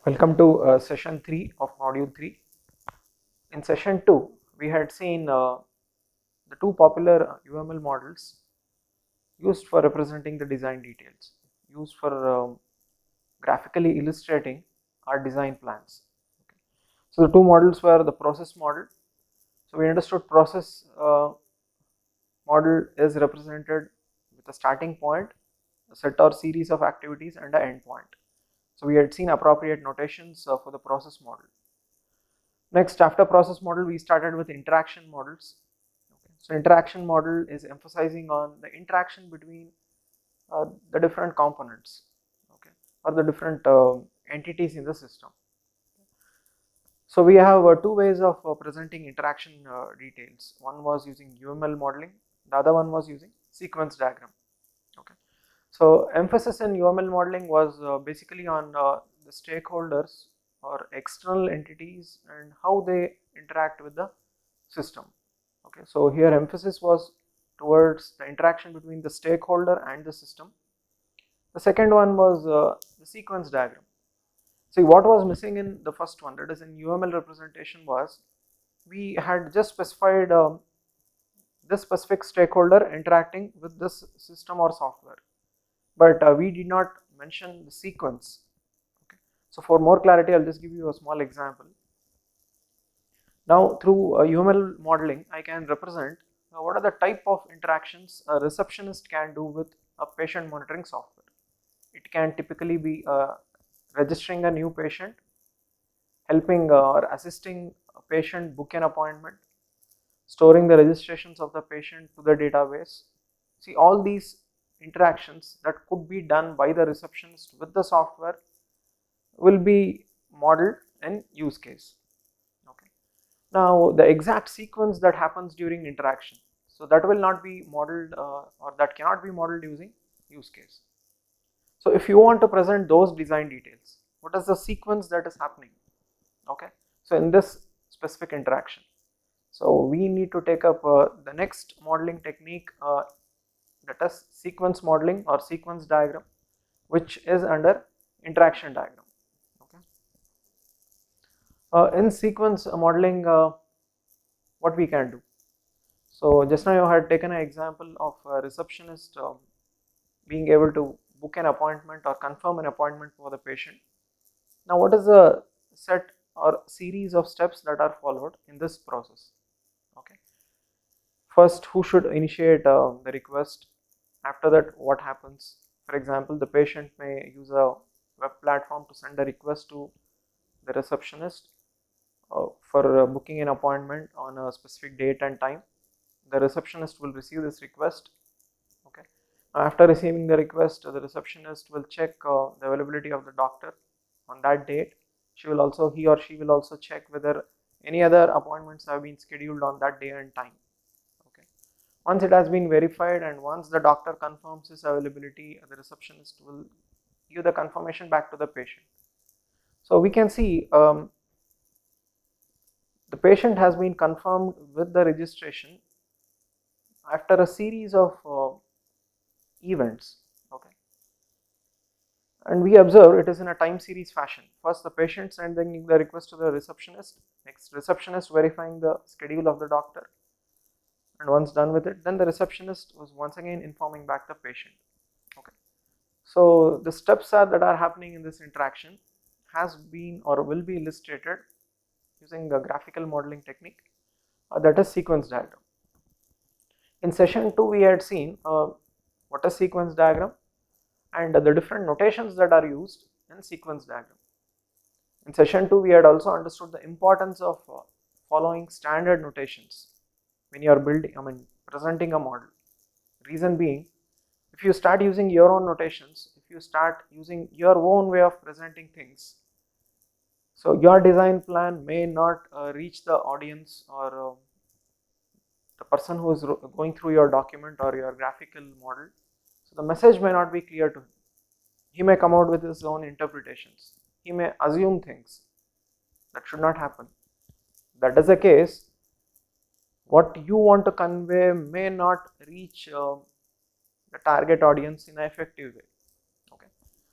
Welcome to session 3 of module 3. In session 2, we had seen the two popular UML models used for representing the design details, used for graphically illustrating our design plans. Okay. So the two models were the process model. So we understood process model is represented with a starting point, a set or series of activities, and an end point. So we had seen appropriate notations for the process model. Next, after process model, we started with interaction models. Okay. So interaction model is emphasizing on the interaction between the different components, okay, or the different entities in the system. So we have two ways of presenting interaction details. One was using UML modeling, the other one was using sequence diagram. Okay. So emphasis in UML modeling was basically on the stakeholders or external entities and how they interact with the system. Okay, so here emphasis was towards the interaction between the stakeholder and the system. The second one was the sequence diagram. See, what was missing in the first one, that is in UML representation, was we had just specified this specific stakeholder interacting with this system or software, but we did not mention the sequence. Okay. So for more clarity, I'll just give you a small example. Now through UML modeling, I can represent what are the type of interactions a receptionist can do with a patient monitoring software. It can typically be registering a new patient, helping or assisting a patient book an appointment, storing the registrations of the patient to the database. See, all these interactions that could be done by the receptionist with the software will be modeled in use case. Okay. Now the exact sequence that happens during interaction, so that will not be modeled or that cannot be modeled using use case. So if you want to present those design details, what is the sequence that is happening? Okay, so in this specific interaction, so we need to take up the next modeling technique, that is sequence modeling or sequence diagram, which is under interaction diagram. Okay. In sequence modeling, what we can do? So just now you had taken an example of a receptionist being able to book an appointment or confirm an appointment for the patient. Now what is the set or series of steps that are followed in this process? Okay. First, who should initiate the request? After that, what happens? For example, the patient may use a web platform to send a request to the receptionist for booking an appointment on a specific date and time. The receptionist will receive this request. Okay. After receiving the request, the receptionist will check the availability of the doctor on that date. He or she will also check whether any other appointments have been scheduled on that day and time. Okay. Once it has been verified and once the doctor confirms his availability, the receptionist will give the confirmation back to the patient. So we can see the patient has been confirmed with the registration after a series of events. Okay. And we observe it is in a time series fashion. First the patient sending the request to the receptionist, next receptionist verifying the schedule of the doctor, and once done with it, then the receptionist was once again informing back the patient. Okay. So the steps that are happening in this interaction has been or will be illustrated using the graphical modeling technique, that is sequence diagram. In session 2 we had seen what is sequence diagram and the different notations that are used in sequence diagram. In session 2 we had also understood the importance of following standard notations when you are presenting a model. Reason being, if you start using your own notations, if you start using your own way of presenting things, so your design plan may not reach the audience or the person who is going through your document or your graphical model. So the message may not be clear to him. He may come out with his own interpretations. He may assume things that should not happen. That is the case, what you want to convey may not reach the target audience in an effective way. Okay.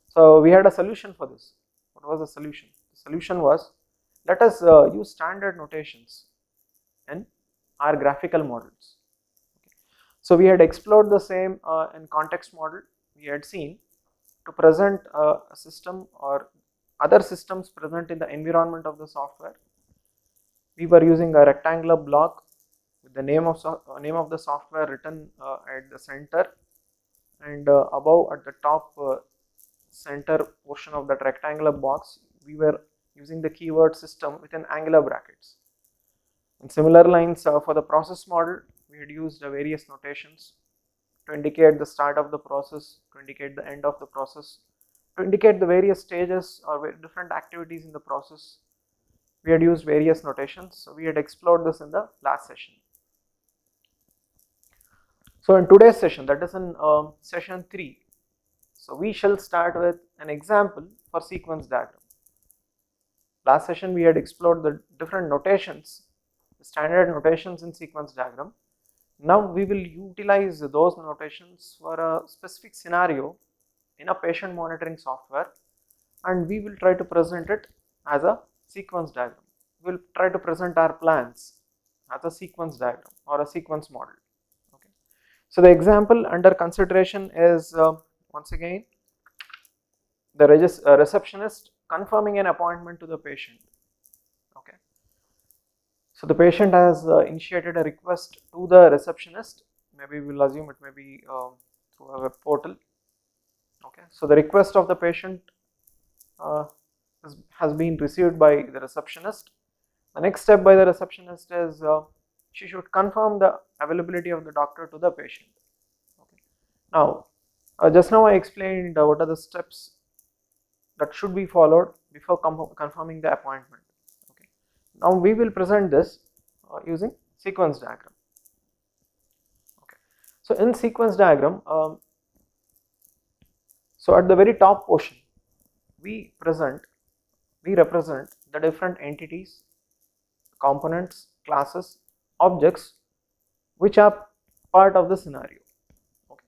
So we had a solution for this. What was the solution? solution was, let us use standard notations in our graphical models. So we had explored the same in context model. We had seen to present a system or other systems present in the environment of the software. We were using a rectangular block with the name of the software written at the center, and above at the top center portion of that rectangular box we were using the keyword system within angular brackets. In similar lines, for the process model we had used various notations to indicate the start of the process, to indicate the end of the process, to indicate the various stages or different activities in the process. We had used various notations. So we had explored this in the last session. So in today's session, that is in session 3, so we shall start with an example for sequence diagram. Last session we had explored the different notations, the standard notations in sequence diagram. Now we will utilize those notations for a specific scenario in a patient monitoring software, and we will try to present it as a sequence diagram. We will try to present our plans as a sequence diagram or a sequence model. Okay. So the example under consideration is once again the receptionist confirming an appointment to the patient. Okay. So the patient has initiated a request to the receptionist. Maybe we will assume it may be through a web portal. Okay. So the request of the patient has been received by the receptionist. The next step by the receptionist is she should confirm the availability of the doctor to the patient. Okay. Now, just now I explained what are the steps that should be followed before confirming the appointment. Okay. Now we will present this using sequence diagram. Okay. So in sequence diagram, so at the very top portion, we represent the different entities, components, classes, objects which are part of the scenario. Okay.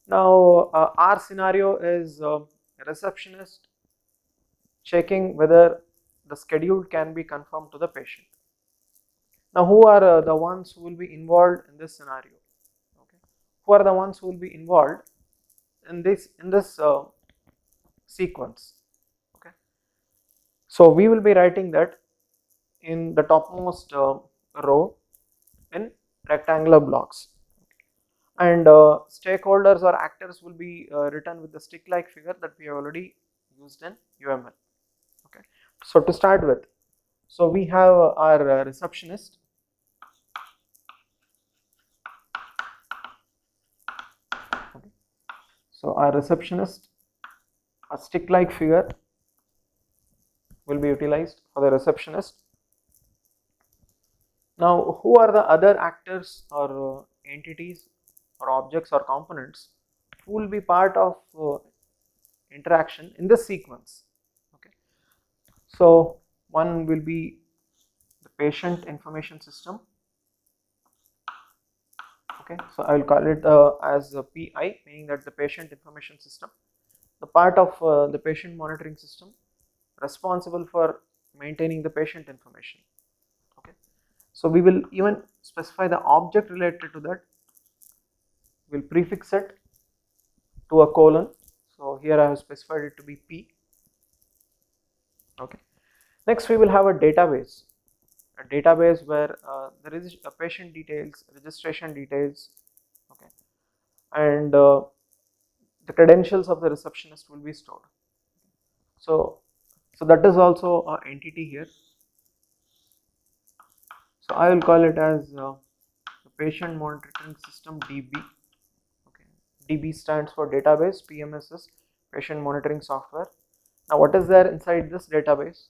Now our scenario is receptionist checking whether the schedule can be confirmed to the patient. Now who are the ones who will be involved in this scenario? Okay. Who are the ones who will be involved in this sequence? Okay. So we will be writing that in the topmost row in rectangular blocks, and stakeholders or actors will be written with the stick like figure that we have already used in UML. Okay. So to start with, so we have our receptionist. Okay. So our receptionist, a stick like figure will be utilized for the receptionist. Now who are the other actors or entities or objects or components who will be part of interaction in this sequence? Okay. So one will be the patient information system. Okay. So I will call it as a PI, meaning that the patient information system, the part of the patient monitoring system responsible for maintaining the patient information. Okay. So we will even specify the object related to that. We'll prefix it to a colon. So here I have specified it to be P. Okay. Next we will have a database where there is a patient details, registration details, okay, and the credentials of the receptionist will be stored. So that is also an entity here. So I will call it as the patient monitoring system DB. Okay. DB stands for database, PMS is patient monitoring software. Now what is there inside this database?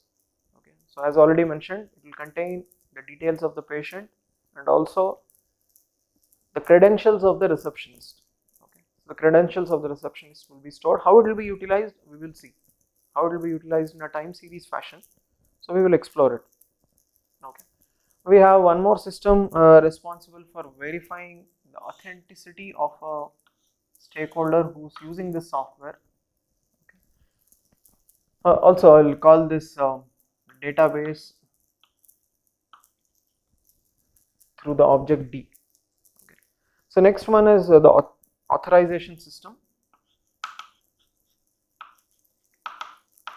Okay. So as already mentioned, it will contain the details of the patient and also the credentials of the receptionist. Okay. So the credentials of the receptionist will be stored. How it will be utilized, we will see. How it will be utilized in a time series fashion. So we will explore it. Okay. We have one more system responsible for verifying the authenticity of a stakeholder who's using this software. Okay. Also I will call this database through the object D. Okay. So next one is the authorization system,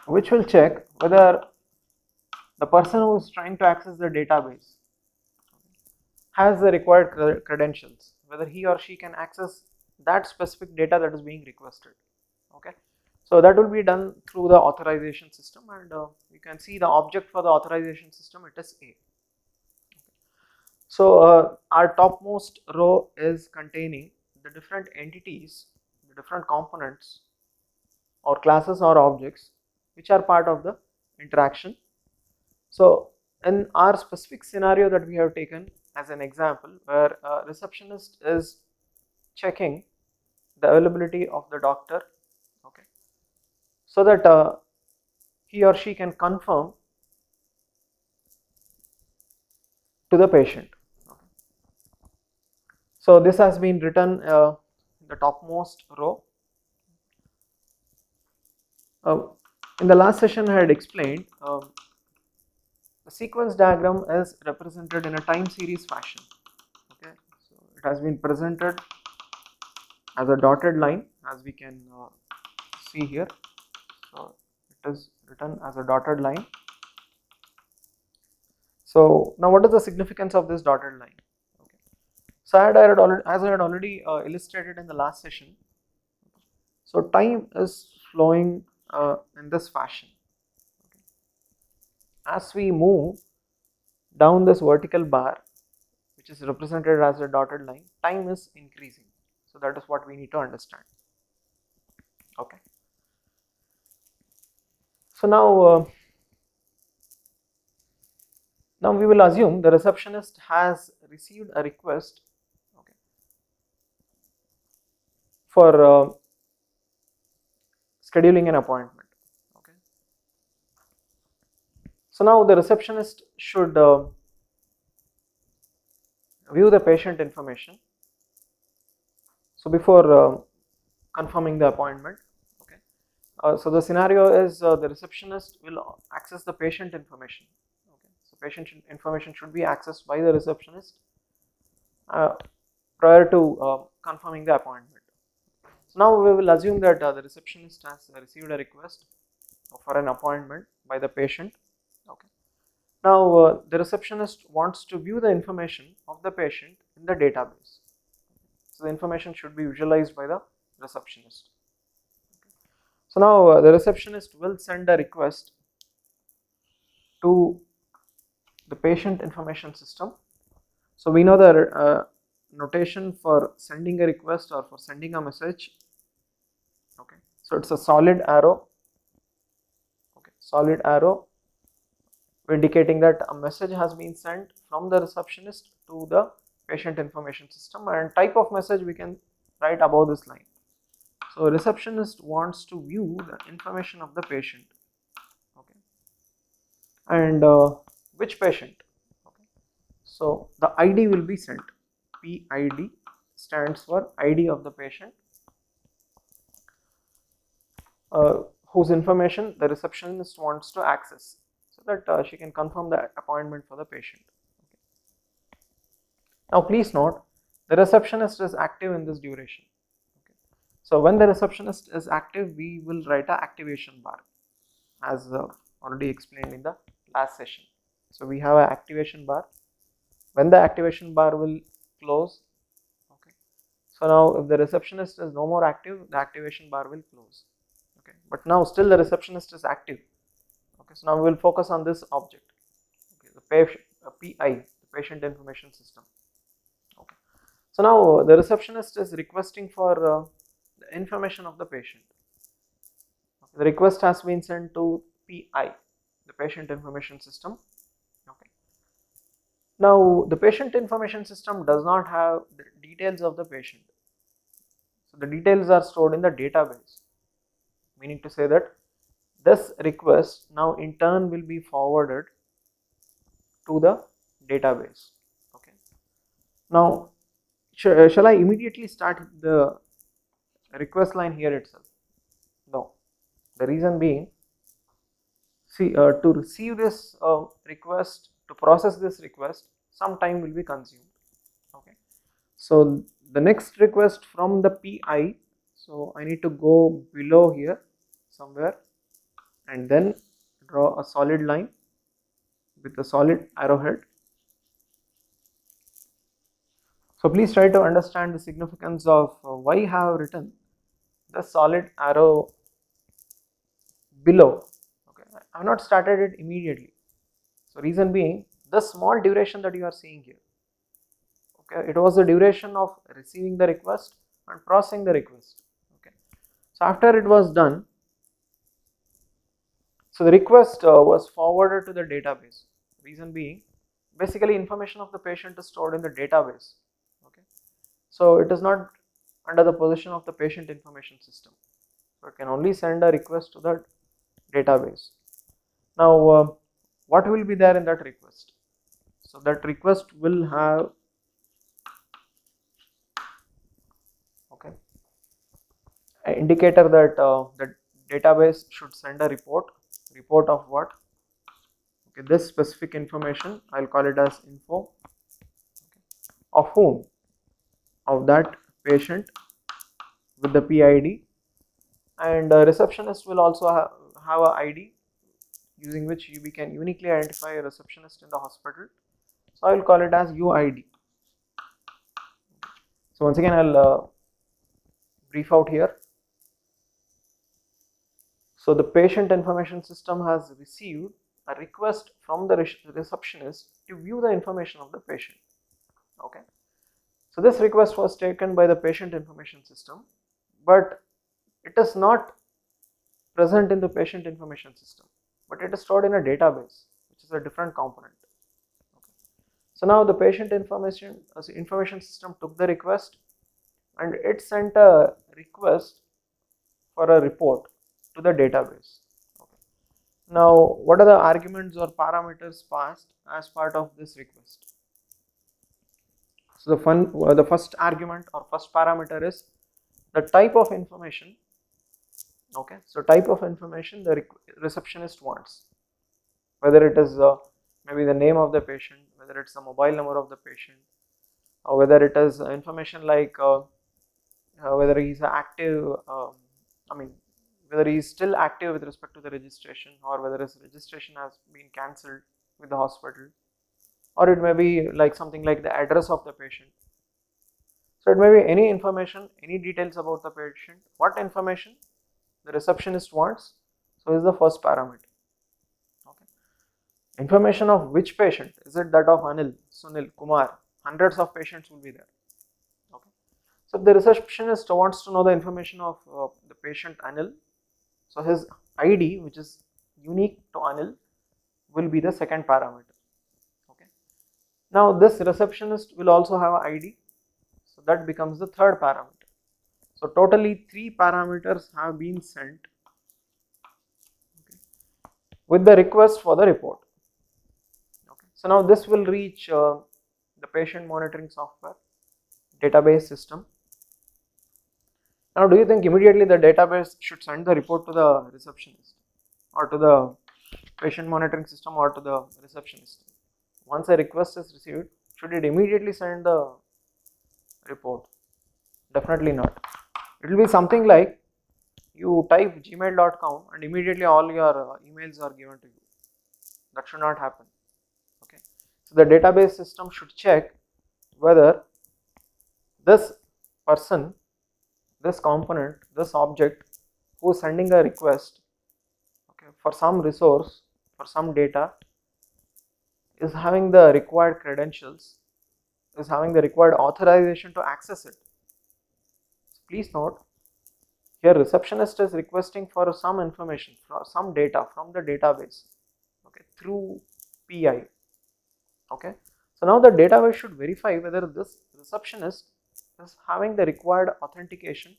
which will check whether the person who is trying to access the database has the required credentials, whether he or she can access that specific data that is being requested. Okay, so that will be done through the authorization system, and you can see the object for the authorization system, it is A. So our topmost row is containing the different entities, the different components or classes or objects which are part of the interaction. So in our specific scenario that we have taken as an example, where a receptionist is checking the availability of the doctor, okay, so that he or she can confirm to the patient. Okay. So this has been written in the topmost row. In the last session I had explained the sequence diagram is represented in a time series fashion. Okay, so it has been presented as a dotted line, as we can see here. So it is written as a dotted line. So now what is the significance of this dotted line? Okay. So as I had already illustrated in the last session, so time is flowing in this fashion. Okay. As we move down this vertical bar, which is represented as a dotted line, time is increasing. So that is what we need to understand. Okay. So now we will assume the receptionist has received a request, okay, for scheduling an appointment. Okay. So now the receptionist should view the patient information. So before confirming the appointment, okay. So the scenario is the receptionist will access the patient information. Okay. So patient information should be accessed by the receptionist prior to confirming the appointment. So now we will assume that the receptionist has received a request for an appointment by the patient. Okay. Now the receptionist wants to view the information of the patient in the database. So the information should be visualized by the receptionist. Okay. So now the receptionist will send a request to the patient information system. So we know the notation for sending a request or for sending a message. Okay, so it's a solid arrow. Okay, solid arrow indicating that a message has been sent from the receptionist to the patient information system, and type of message we can write above this line. So receptionist wants to view the information of the patient. Okay, and which patient? Okay, so the ID will be sent. PID stands for ID of the patient, whose information the receptionist wants to access, so that she can confirm the appointment for the patient. Okay. Now please note, the receptionist is active in this duration. Okay. So when the receptionist is active, we will write a activation bar, as already explained in the last session. So we have an activation bar. When the activation bar will close, okay, so now if the receptionist is no more active, the activation bar will close. Okay, but now still the receptionist is active. Okay, so now we will focus on this object. Okay, the PI, the patient information system. Okay, so now the receptionist is requesting for the information of the patient. Okay, the request has been sent to PI, the patient information system. Okay. Now the patient information system does not have the details of the patient. So the details are stored in the database, meaning to say that this request now in turn will be forwarded to the database. Okay. Now shall I immediately start the request line here itself? No. The reason being, See, to receive this request, to process this request, some time will be consumed. Okay, so the next request from the PI, so I need to go below here somewhere and then draw a solid line with a solid arrowhead. So please try to understand the significance of why I have written the solid arrow below. Okay, I have not started it immediately. So reason being, the small duration that you are seeing here, okay, it was the duration of receiving the request and processing the request. Okay, so after it was done, so the request was forwarded to the database. Reason being, basically information of the patient is stored in the database. Okay, so it is not under the possession of the patient information system. So it can only send a request to the database. Now, what will be there in that request? So that request will have, okay, an indicator that the database should send a report of what? Okay, this specific information, I'll call it as info, okay, of whom? Of that patient with the PID, and receptionist will also have a ID using which we can uniquely identify a receptionist in the hospital. So I will call it as UID. So once again, I'll brief out here. So the patient information system has received a request from the receptionist to view the information of the patient. Okay, so this request was taken by the patient information system, but it is not present in the patient information system, but it is stored in a database, which is a different component. Okay. So now the patient information system took the request and it sent a request for a report to the database. Okay. Now, what are the arguments or parameters passed as part of this request? So the first argument or first parameter is the type of information. Okay, so type of information the receptionist wants, whether it is maybe the name of the patient, whether it's the mobile number of the patient, or whether it is information like whether he's active, whether he's still active with respect to the registration, or whether his registration has been cancelled with the hospital, or it may be like something like the address of the patient. So it may be any information, any details about the patient, what information the receptionist wants. So is the first parameter. Okay. Information of which patient? Is it that of Anil, Sunil, Kumar? Hundreds of patients will be there. Okay. So the receptionist wants to know the information of the patient Anil. So his ID, which is unique to Anil, will be the second parameter. Okay. Now this receptionist will also have an ID. So that becomes the third parameter. So totally 3 parameters have been sent, okay, with the request for the report. Okay. So now this will reach the patient monitoring software database system. Now do you think immediately the database should send the report to the receptionist or to the patient monitoring system or to the receptionist? Once a request is received, should it immediately send the report? Definitely not. It will be something like you type gmail.com and immediately all your emails are given to you. That should not happen. Okay. So the database system should check whether this person, this component, this object who is sending a request, okay, for some resource, for some data, is having the required credentials, is having the required authorization to access it. So please note, here receptionist is requesting for some information, for some data from the database, okay, through PI. Okay, so now the database should verify whether this receptionist is having the required authentication,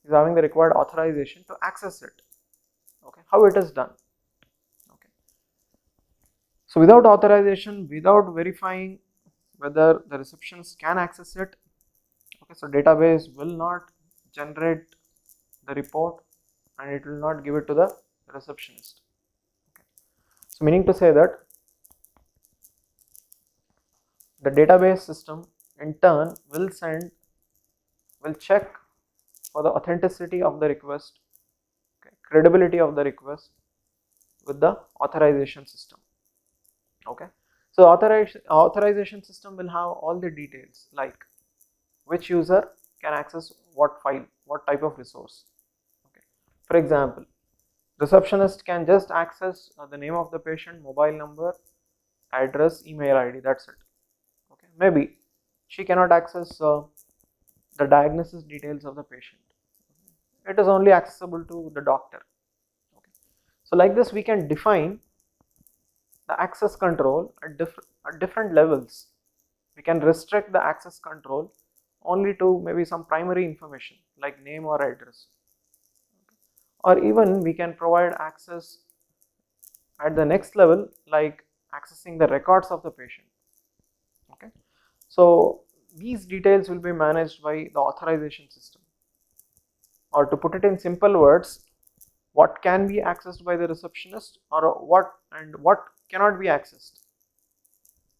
is having the required authorization to access it. Okay, how it is done? Okay, so without authorization, without verifying whether the receptionist can access it, okay, so database will not generate the report and it will not give it to the receptionist. Okay. So meaning to say that the database system in turn will check for the authenticity of the request, okay, credibility of the request with the authorization system. Okay, so authorization system will have all the details like which user can access what file, what type of resource. Okay, for example, receptionist can just access the name of the patient, mobile number, address, email ID, that's it. Okay, maybe she cannot access the diagnosis details of the patient. It is only accessible to the doctor. Okay, so like this we can define the access control at different levels. We can restrict the access control only to maybe some primary information like name or address, or even we can provide access at the next level like accessing the records of the patient. Okay, so these details will be managed by the authorization system, or to put it in simple words, what can be accessed by the receptionist or what cannot be accessed.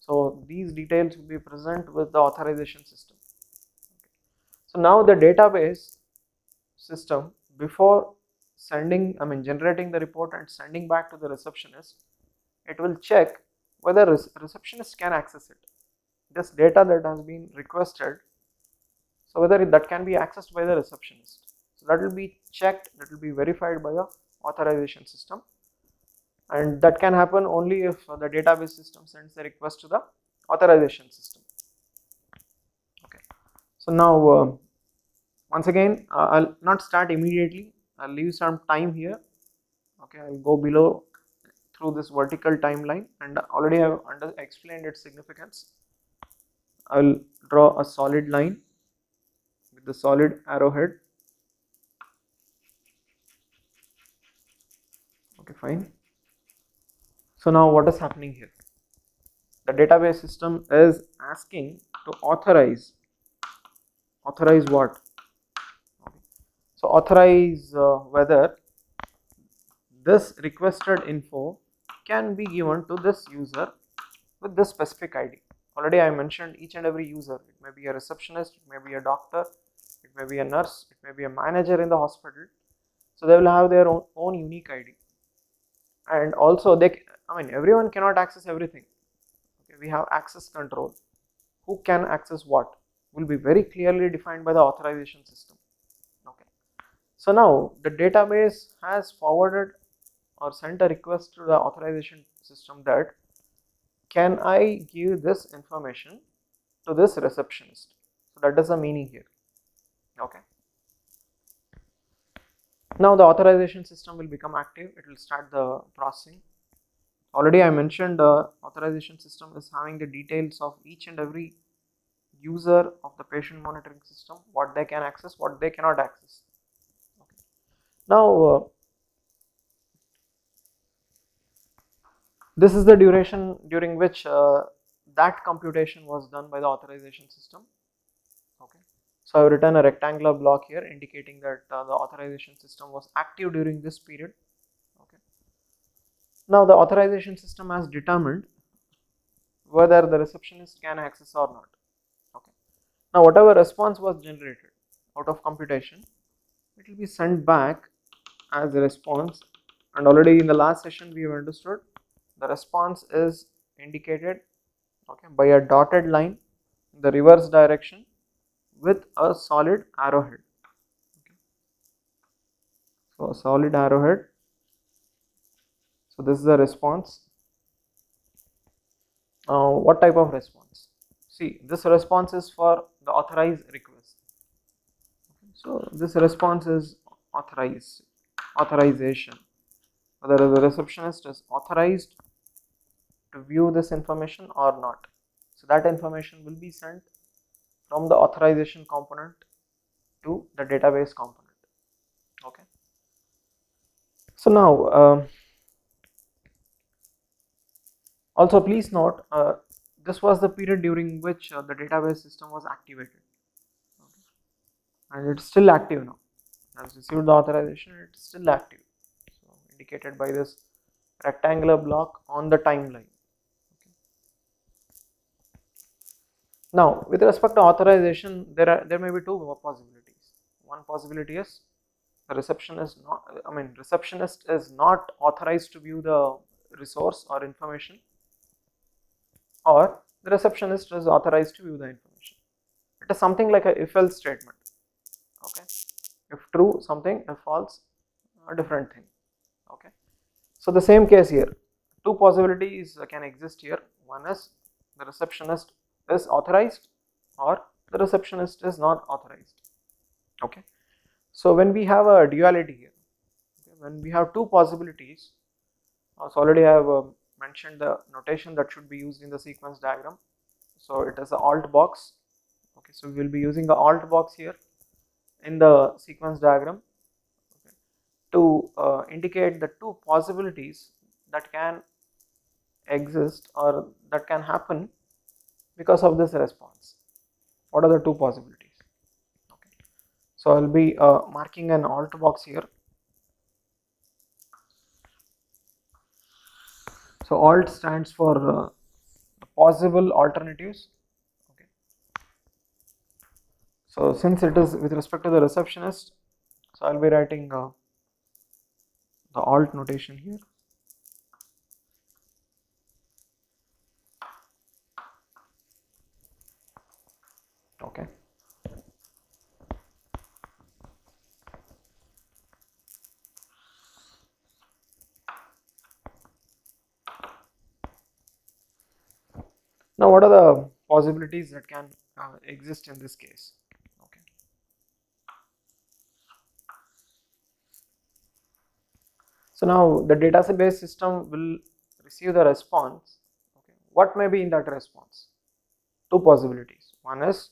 So these details will be present with the authorization system. Okay. So now the database system, before generating the report and sending back to the receptionist, it will check whether receptionist can access it. This data that has been requested, so whether that can be accessed by the receptionist. So that will be checked, that will be verified by the authorization system, and that can happen only if the database system sends a request to the authorization system. Okay, so now once again I'll not start immediately, I'll leave some time here. Okay, I'll go below through this vertical timeline, and already I've explained its significance. I will draw a solid line with the solid arrowhead. Okay, fine. So now what is happening here? The database system is asking to authorize what? Okay. So authorize whether this requested info can be given to this user with this specific ID. Already I mentioned each and every user. It may be a receptionist, it may be a doctor, it may be a nurse, it may be a manager in the hospital. So they will have their own unique ID, and also everyone cannot access everything. Okay, we have access control. Who can access what will be very clearly defined by the authorization system. Okay, so now the database has forwarded or sent a request to the authorization system that can I give this information to this receptionist. So that is the meaning here. Okay, now the authorization system will become active, it will start the processing. Already I mentioned the authorization system is having the details of each and every user of the patient monitoring system, what they can access, what they cannot access. Okay. Now this is the duration during which that computation was done by the authorization system. Okay, so I have written a rectangular block here indicating that the authorization system was active during this period. Okay, now the authorization system has determined whether the receptionist can access or not. Okay, now whatever response was generated out of computation, it will be sent back as a response, and already in the last session we have understood the response is indicated, okay, by a dotted line in the reverse direction with a solid arrowhead. Okay. So a solid arrowhead. So this is the response. What type of response? See, this response is for the authorized request. Okay. So this response is authorization. Whether the receptionist is authorized to view this information or not. So that information will be sent from the authorization component to the database component. Okay. So now also please note this was the period during which the database system was activated. Okay. And it's still active now. Has received the authorization, it's still active. So indicated by this rectangular block on the timeline. Now, with respect to authorization, there may be two possibilities. One possibility is the receptionist receptionist is not authorized to view the resource or information, or the receptionist is authorized to view the information. It is something like a if-else statement. Okay, if true something, if false a different thing. Okay, so the same case here. Two possibilities can exist here. One is the receptionist is authorized, or the receptionist is not authorized. Okay, so when we have a duality here, okay, when we have two possibilities, so already I have mentioned the notation that should be used in the sequence diagram. So it is the alt box. Okay, so we will be using the alt box here in the sequence diagram, okay, to indicate the two possibilities that can exist or that can happen because of this response. What are the two possibilities? Okay, so I will be marking an alt box here. So alt stands for possible alternatives. Okay, so since it is with respect to the receptionist, so I will be writing the alt notation here. Okay, now what are the possibilities that can exist in this case? Okay, so now the database system will receive the response. Okay, what may be in that response? Two possibilities. One is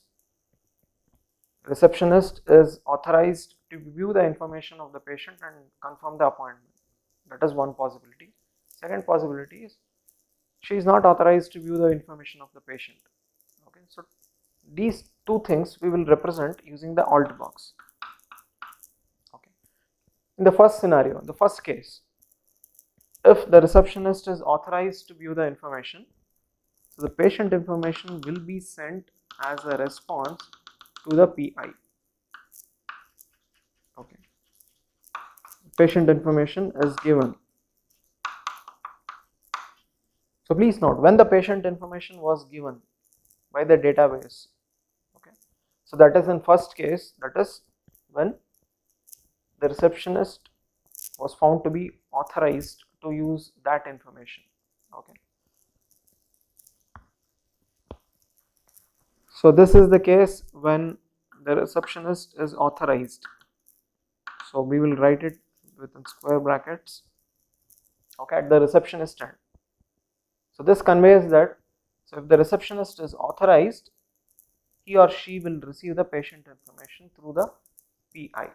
receptionist is authorized to view the information of the patient and confirm the appointment. That is one possibility. Second possibility is she is not authorized to view the information of the patient. Okay, so these two things we will represent using the alt box. Okay, in the first scenario, the first case, if the receptionist is authorized to view the information, so the patient information will be sent as a response to the PI. Okay, patient information is given. So please note, when the patient information was given by the database, okay, so that is in first case, that is when the receptionist was found to be authorized to use that information. Okay, so this is the case when the receptionist is authorized. So we will write it within square brackets, okay, at the receptionist end. So this conveys that, so if the receptionist is authorized, he or she will receive the patient information through the PI.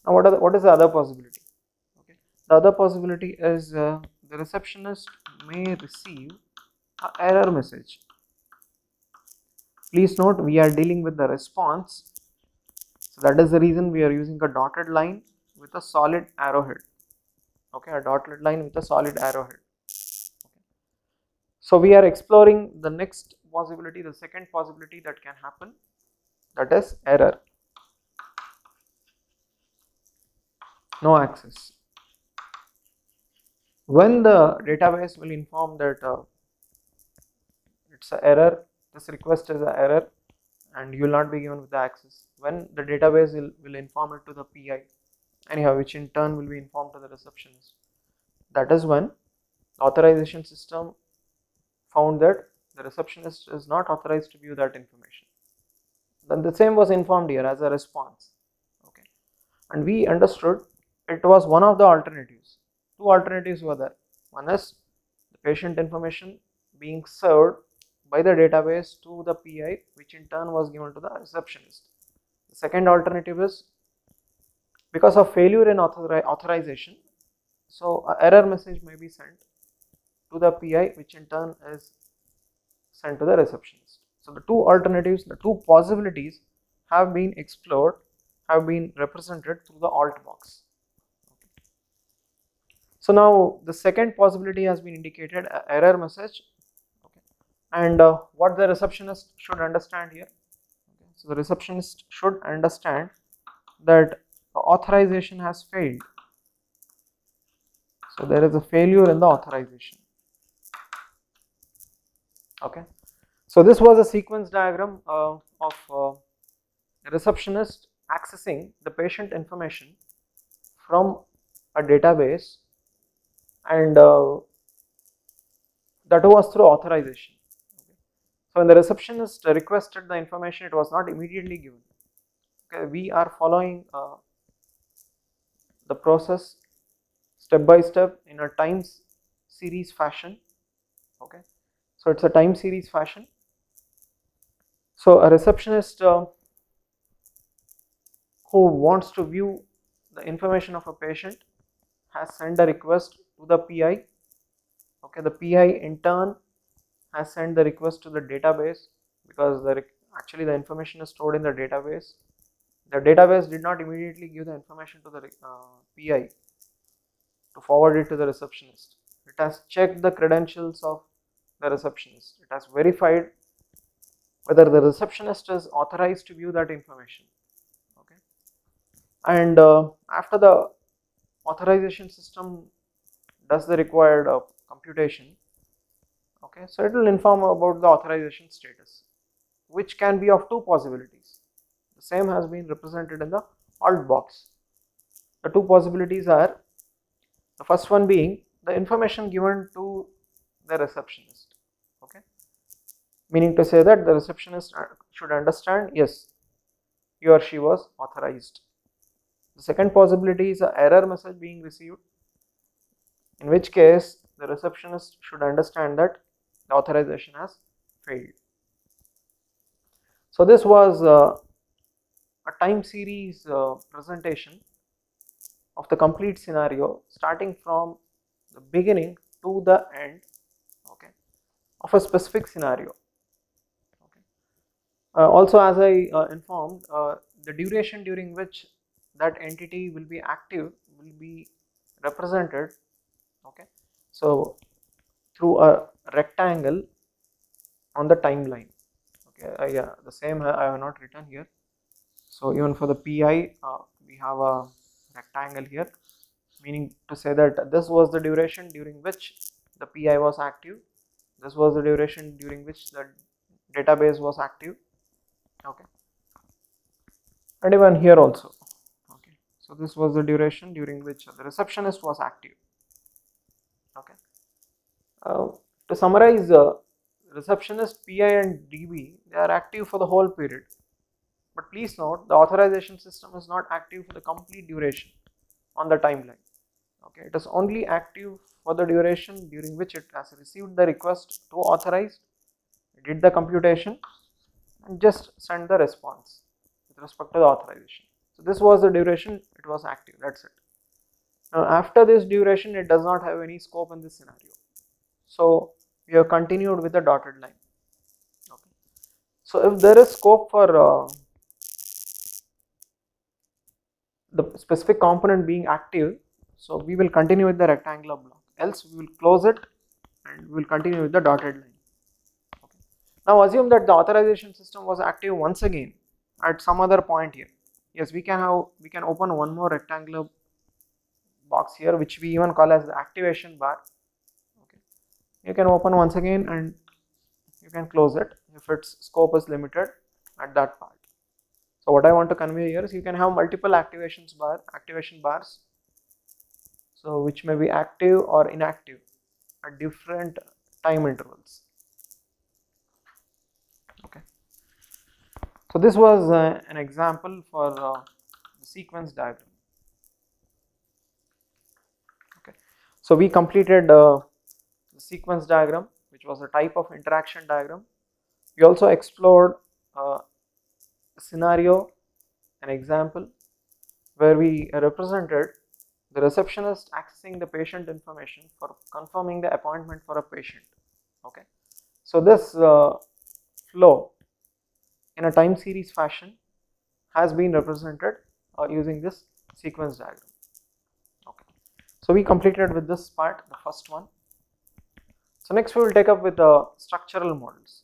Now what is the other possibility? Okay, the other possibility is the receptionist may receive an error message. Please note, we are dealing with the response, so that is the reason we are using a dotted line with a solid arrowhead. Okay, a dotted line with a solid arrowhead. Okay. So we are exploring the next possibility, the second possibility that can happen, that is error, no access. When the database will inform that it's an error, this request is an error and you will not be given with the access. When the database will inform it to the PI, anyhow, which in turn will be informed to the receptionist. That is when the authorization system found that the receptionist is not authorized to view that information. Then the same was informed here as a response. Okay, and we understood it was one of the alternatives. Two alternatives were there. One is the patient information being served by the database to the PI, which in turn was given to the receptionist. The second alternative is because of failure in authorization, so an error message may be sent to the PI, which in turn is sent to the receptionist. So the two alternatives, the two possibilities have been explored, have been represented through the alt box. Okay. So now the second possibility has been indicated, error message, okay. And what the receptionist should understand here, okay. So the receptionist should understand that the authorization has failed. So there is a failure in the authorization, okay. So this was a sequence diagram of a receptionist accessing the patient information from a database, and that was through authorization. Okay. So when the receptionist requested the information, it was not immediately given. Okay, we are following the process step by step in a time series fashion. Okay, so it's a time series fashion. So a receptionist who wants to view the information of a patient has sent a request to the PI. Okay, the PI in turn has sent the request to the database, because actually the information is stored in the database. The database did not immediately give the information to the PI to forward it to the receptionist. It has checked the credentials of the receptionist. It has verified whether the receptionist is authorized to view that information. Okay, and after the authorization system does the required computation, okay, so it will inform about the authorization status, which can be of two possibilities. The same has been represented in the alt box. The two possibilities are, the first one being the information given to the receptionist, okay, meaning to say that the receptionist should understand, yes, he or she was authorized. The second possibility is an error message being received, in which case the receptionist should understand that the authorization has failed. So this was a time series presentation of the complete scenario, starting from the beginning to the end, okay, of a specific scenario. Okay. Also, as I informed, the duration during which that entity will be active will be represented, okay, so through a rectangle on the timeline. Okay, yeah, the same I have not written here. So even for the PI, we have a rectangle here, meaning to say that this was the duration during which the PI was active, this was the duration during which the database was active, okay, and even here also, okay. So this was the duration during which the receptionist was active, okay. Uh, to summarize, receptionist, PI and DB, they are active for the whole period, but please note the authorization system is not active for the complete duration on the timeline. Okay, it is only active for the duration during which it has received the request to authorize, did the computation, and just send the response with respect to the authorization. So this was the duration it was active, that's it. Now after this duration, it does not have any scope in this scenario. So we have continued with the dotted line. Okay. So if there is scope for the specific component being active, so we will continue with the rectangular block, else we will close it and we will continue with the dotted line. Okay. Now assume that the authorization system was active once again at some other point here. Yes, we can open one more rectangular box here, which we even call as the activation bar. Okay, you can open once again and you can close it if its scope is limited at that part. So what I want to convey here is you can have multiple activation bars, so which may be active or inactive at different time intervals. Okay, so this was an example for the sequence diagram. Okay, so we completed the sequence diagram, which was a type of interaction diagram. We also explored a scenario, an example, where we represented the receptionist accessing the patient information for confirming the appointment for a patient. Okay, so this flow in a time series fashion has been represented using this sequence diagram. Okay, So we completed with this part, the first one. So next we will take up with the structural models.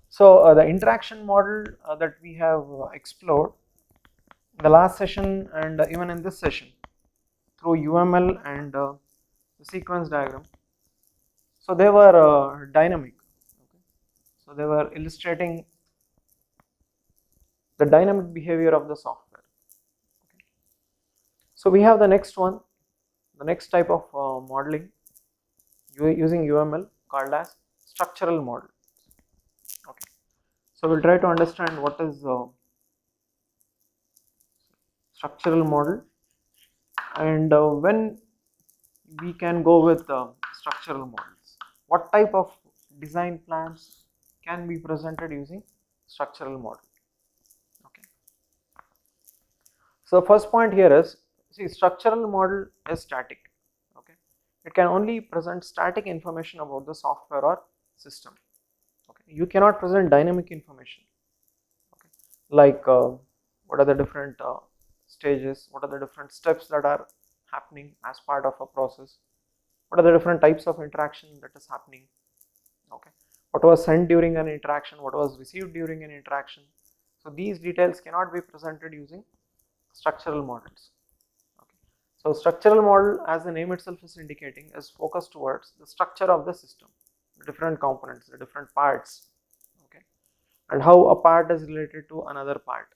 So the interaction model that we have explored in the last session and even in this session through UML and the sequence diagram. So they were dynamic. Okay. So they were illustrating the dynamic behavior of the software. Okay. So we have the next one, the next type of modeling using UML called as structural model. Okay. So we'll try to understand what is structural model and when we can go with structural models. What type of design plans can be presented using structural model? Okay. So first point here is, see, structural model is static. Okay. It can only present static information about the software or system. Okay. You cannot present dynamic information. Okay. Like what are the different stages, what are the different steps that are happening as part of a process, what are the different types of interaction that is happening, okay, what was sent during an interaction, what was received during an interaction. So these details cannot be presented using structural models. Okay. So structural model, as the name itself is indicating, is focused towards the structure of the system, the different components, the different parts, okay, and how a part is related to another part.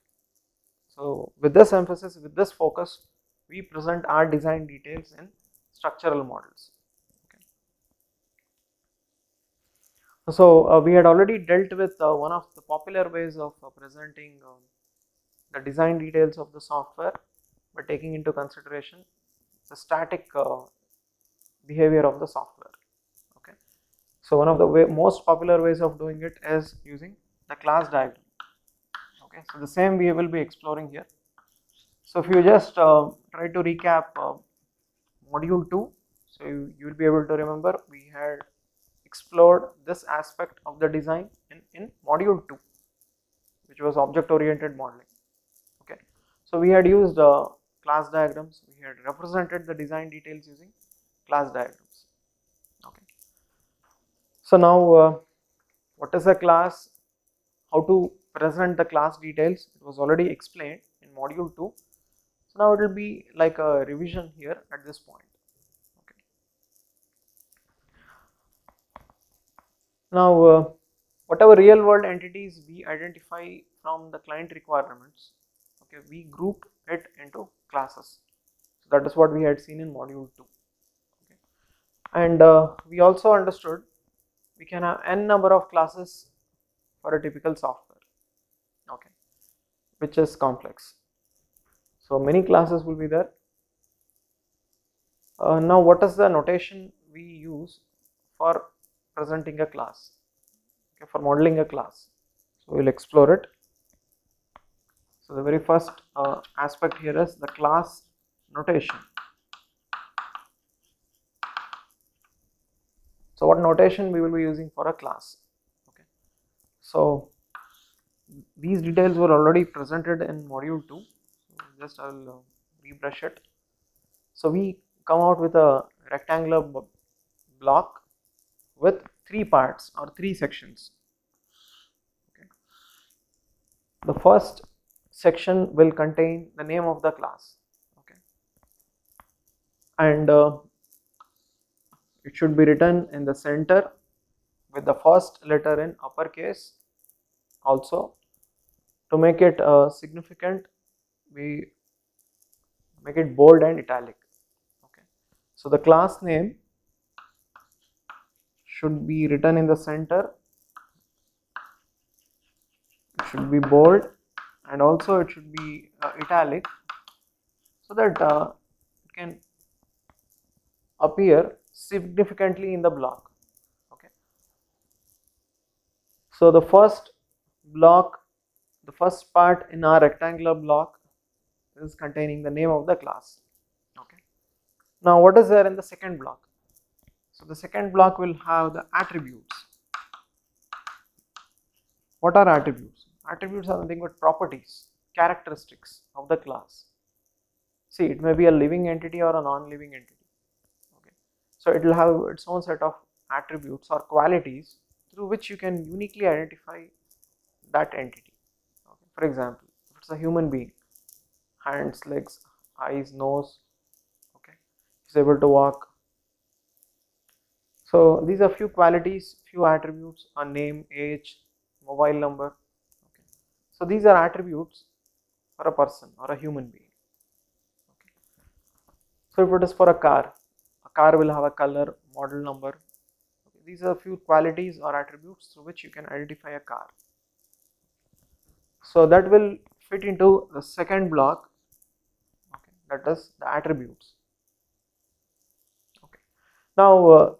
So with this emphasis, with this focus, we present our design details in structural models. Okay. So we had already dealt with one of the popular ways of presenting the design details of the software by taking into consideration the static behavior of the software. Okay. So one of the most popular ways of doing it is using the class diagram. Okay. So the same we will be exploring here. So if you just try to recap module 2, so you will be able to remember we had explored this aspect of the design in module 2, which was object oriented modeling. Okay, so we had used class diagrams, we had represented the design details using class diagrams. Okay, so now what is a class, how to present the class details, it was already explained in module 2. So now it will be like a revision here at this point. Okay. Now whatever real world entities we identify from the client requirements, okay, we group it into classes. So that is what we had seen in module 2. Okay. And we also understood we can have n number of classes for a typical software, okay, which is complex. So many classes will be there. Now what is the notation we use for presenting a class, okay, for modeling a class? So we will explore it. So the very first aspect here is the class notation. So what notation we will be using for a class? Okay. So these details were already presented in module 2. So just I will rebrush it. So we come out with a rectangular block with 3 parts or 3 sections. Okay. The first section will contain the name of the class. Okay. And it should be written in the center with the first letter in uppercase. Also, to make it significant, we make it bold and italic. Okay. So the class name should be written in the center, it should be bold, and also it should be italic, so that it can appear significantly in the block. Okay. So the first block, the first part in our rectangular block is containing the name of the class. Okay. Now what is there in the second block? So the second block will have the attributes. What are attributes? Attributes are nothing but properties, characteristics of the class. See, it may be a living entity or a non-living entity. Okay, so it will have its own set of attributes or qualities through which you can uniquely identify that entity. Okay. For example, if it's a human being, hands, legs, eyes, nose, okay, he's able to walk. So these are few qualities, few attributes: a name, age, mobile number. Okay. So these are attributes for a person or a human being. Okay. So if it is for a car will have a color, model number. Okay. These are few qualities or attributes through which you can identify a car. So that will fit into the second block. Okay. That is the attributes. Okay. Now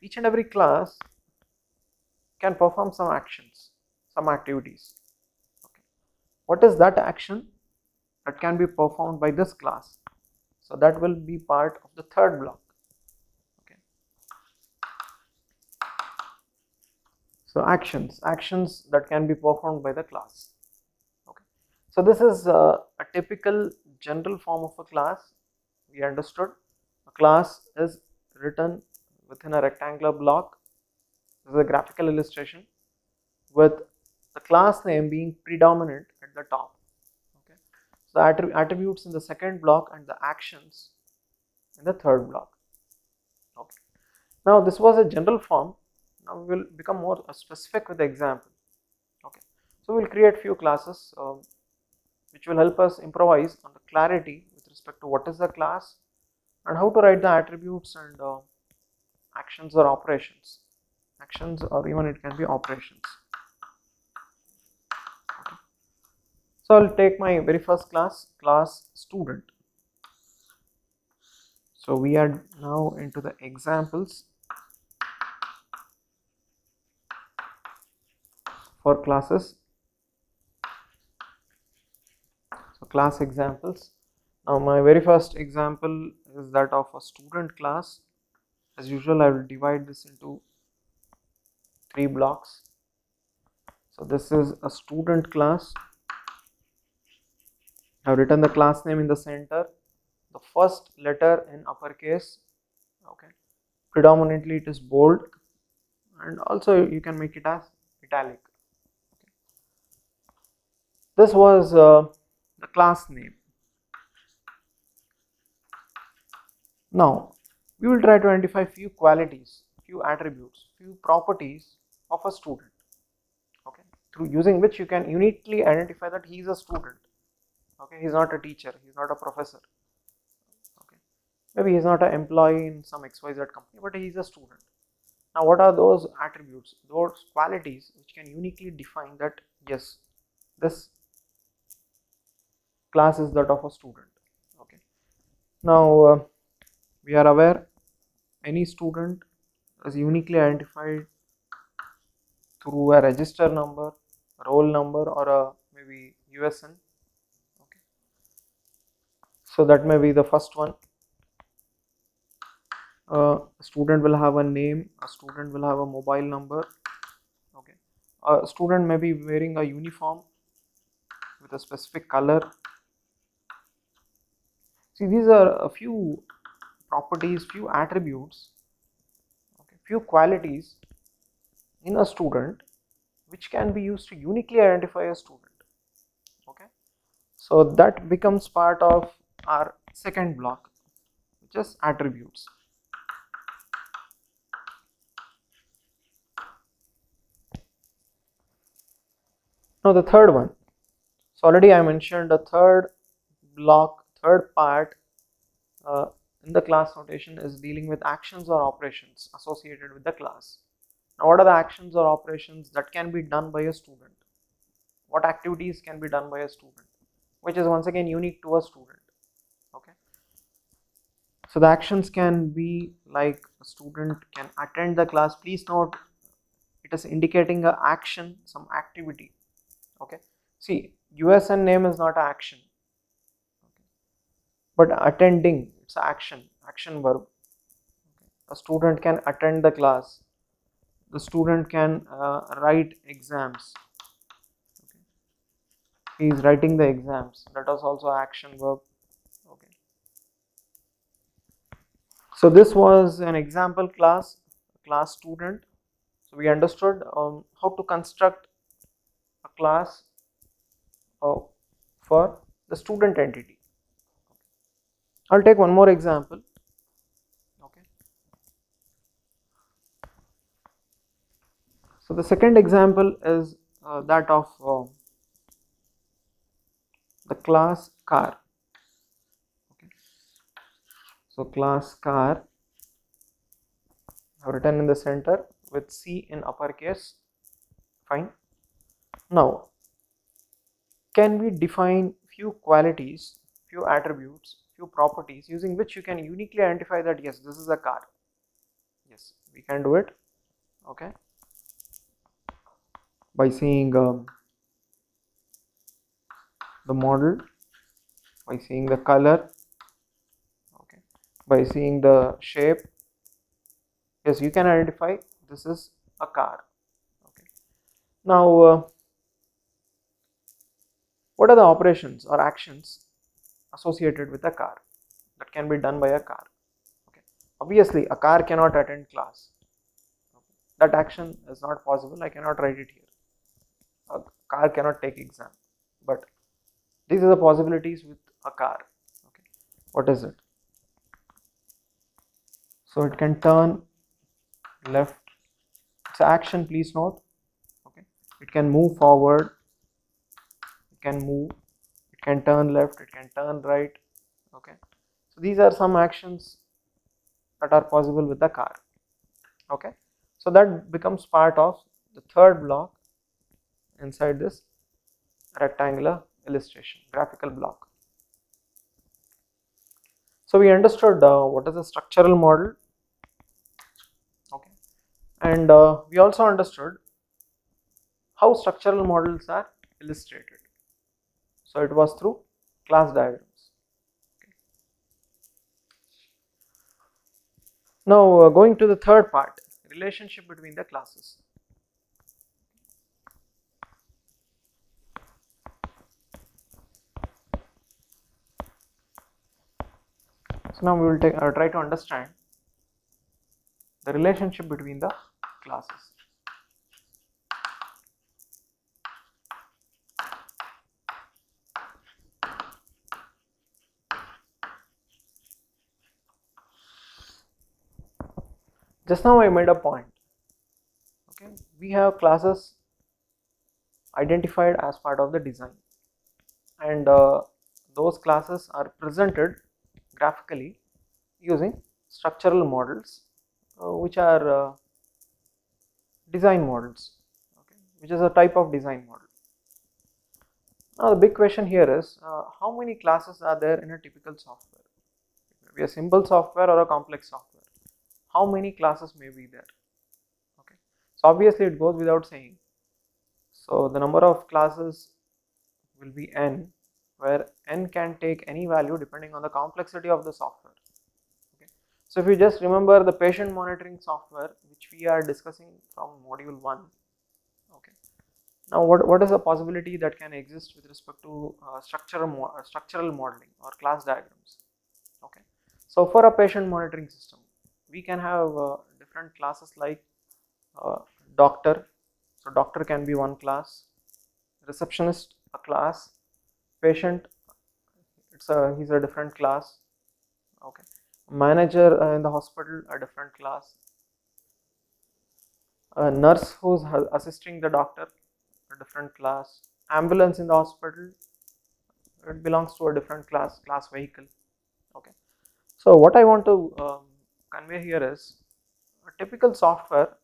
each and every class can perform some actions, some activities. Okay. What is that action that can be performed by this class? So that will be part of the third block. Okay. So actions that can be performed by the class. Okay. So this is a typical general form of a class. We understood a class is written within a rectangular block. This is a graphical illustration with the class name being predominant at the top. Okay. So the attributes in the second block and the actions in the third block. Okay. Now this was a general form. Now we will become more specific with the example. Okay. So we will create few classes which will help us improvise on the clarity with respect to what is the class and how to write the attributes and actions or operations. Actions, or even it can be operations. Okay. So I'll take my very first class student. So we are now into the examples for classes. So class examples. Now my very first example is that of a student class. As usual, I will divide this into 3 blocks. So this is a student class. I have written the class name in the center, the first letter in uppercase. Okay, predominantly it is bold, and also you can make it as italic. Okay. This was the class name. Now we will try to identify few qualities, few attributes, few properties of a student. Okay, through using which you can uniquely identify that he is a student. Okay, he is not a teacher, he is not a professor. Okay, maybe he is not an employee in some XYZ company, but he is a student. Now what are those attributes, those qualities which can uniquely define that yes, this class is that of a student? Okay, now we are aware any student is uniquely identified through a register number, roll number, or a maybe USN. Okay, so that may be the first one. A student will have a name, a student will have a mobile number. Okay, a student may be wearing a uniform with a specific color. See, these are a few properties, few attributes, okay, few qualities in a student which can be used to uniquely identify a student. Okay, so that becomes part of our second block, which is attributes. Now the third one. So already I mentioned the third block, third part in the class notation is dealing with actions or operations associated with the class. Now what are the actions or operations that can be done by a student? What activities can be done by a student, which is once again unique to a student? Okay, so the actions can be like a student can attend the class. Please note, it is indicating a action, some activity. Okay, see, USN name is not an action, okay, but attending, it's an action verb. Okay. A student can attend the class, the student can write exams. Okay. He is writing the exams, that is also action verb. Okay, So this was an example class student. So we understood how to construct a class for the student entity. I'll take one more example. Okay. So the second example is that of the class car. Okay. So class car I've written in the center with C in uppercase. Fine. Now, can we define few qualities, few attributes, few properties using which you can uniquely identify that yes, this is a car? Yes, we can do it. Okay. By seeing the model, by seeing the color, okay, by seeing the shape. Yes, you can identify this is a car. Okay. Now, what are the operations or actions associated with a car that can be done by a car? Okay. Obviously, a car cannot attend class. Okay. That action is not possible. I cannot write it here. A car cannot take exam, but these are the possibilities with a car. Okay. What is it? So it can turn left. It's action, please note. Okay. It can move forward. It can move. It can turn left. It can turn right. Okay. So these are some actions that are possible with the car. Okay. So that becomes part of the third block inside this rectangular illustration, graphical block. So we understood what is a structural model. Okay. And we also understood how structural models are illustrated. So it was through class diagrams. Okay. Now going to the third part, relationship between the classes. So now we will try to understand the relationship between the classes. Just now I made a point. Okay, we have classes identified as part of the design, and those classes are presented graphically using structural models, which are design models. Okay, which is a type of design model. Now the big question here is how many classes are there in a typical software? It may be a simple software or a complex software. How many classes may be there? Okay, so obviously it goes without saying. So the number of classes will be n, where n can take any value depending on the complexity of the software. Okay. So if you just remember the patient monitoring software which we are discussing from module 1. Okay. Now what is the possibility that can exist with respect to structural modeling or class diagrams? Okay. So for a patient monitoring system, we can have different classes like doctor. So doctor can be one class, receptionist a class, patient he's a different class. Okay. Manager in the hospital a different class, a nurse who's assisting the doctor a different class, ambulance in the hospital, it belongs to a different class vehicle. Okay. So what I want to convey here is a typical software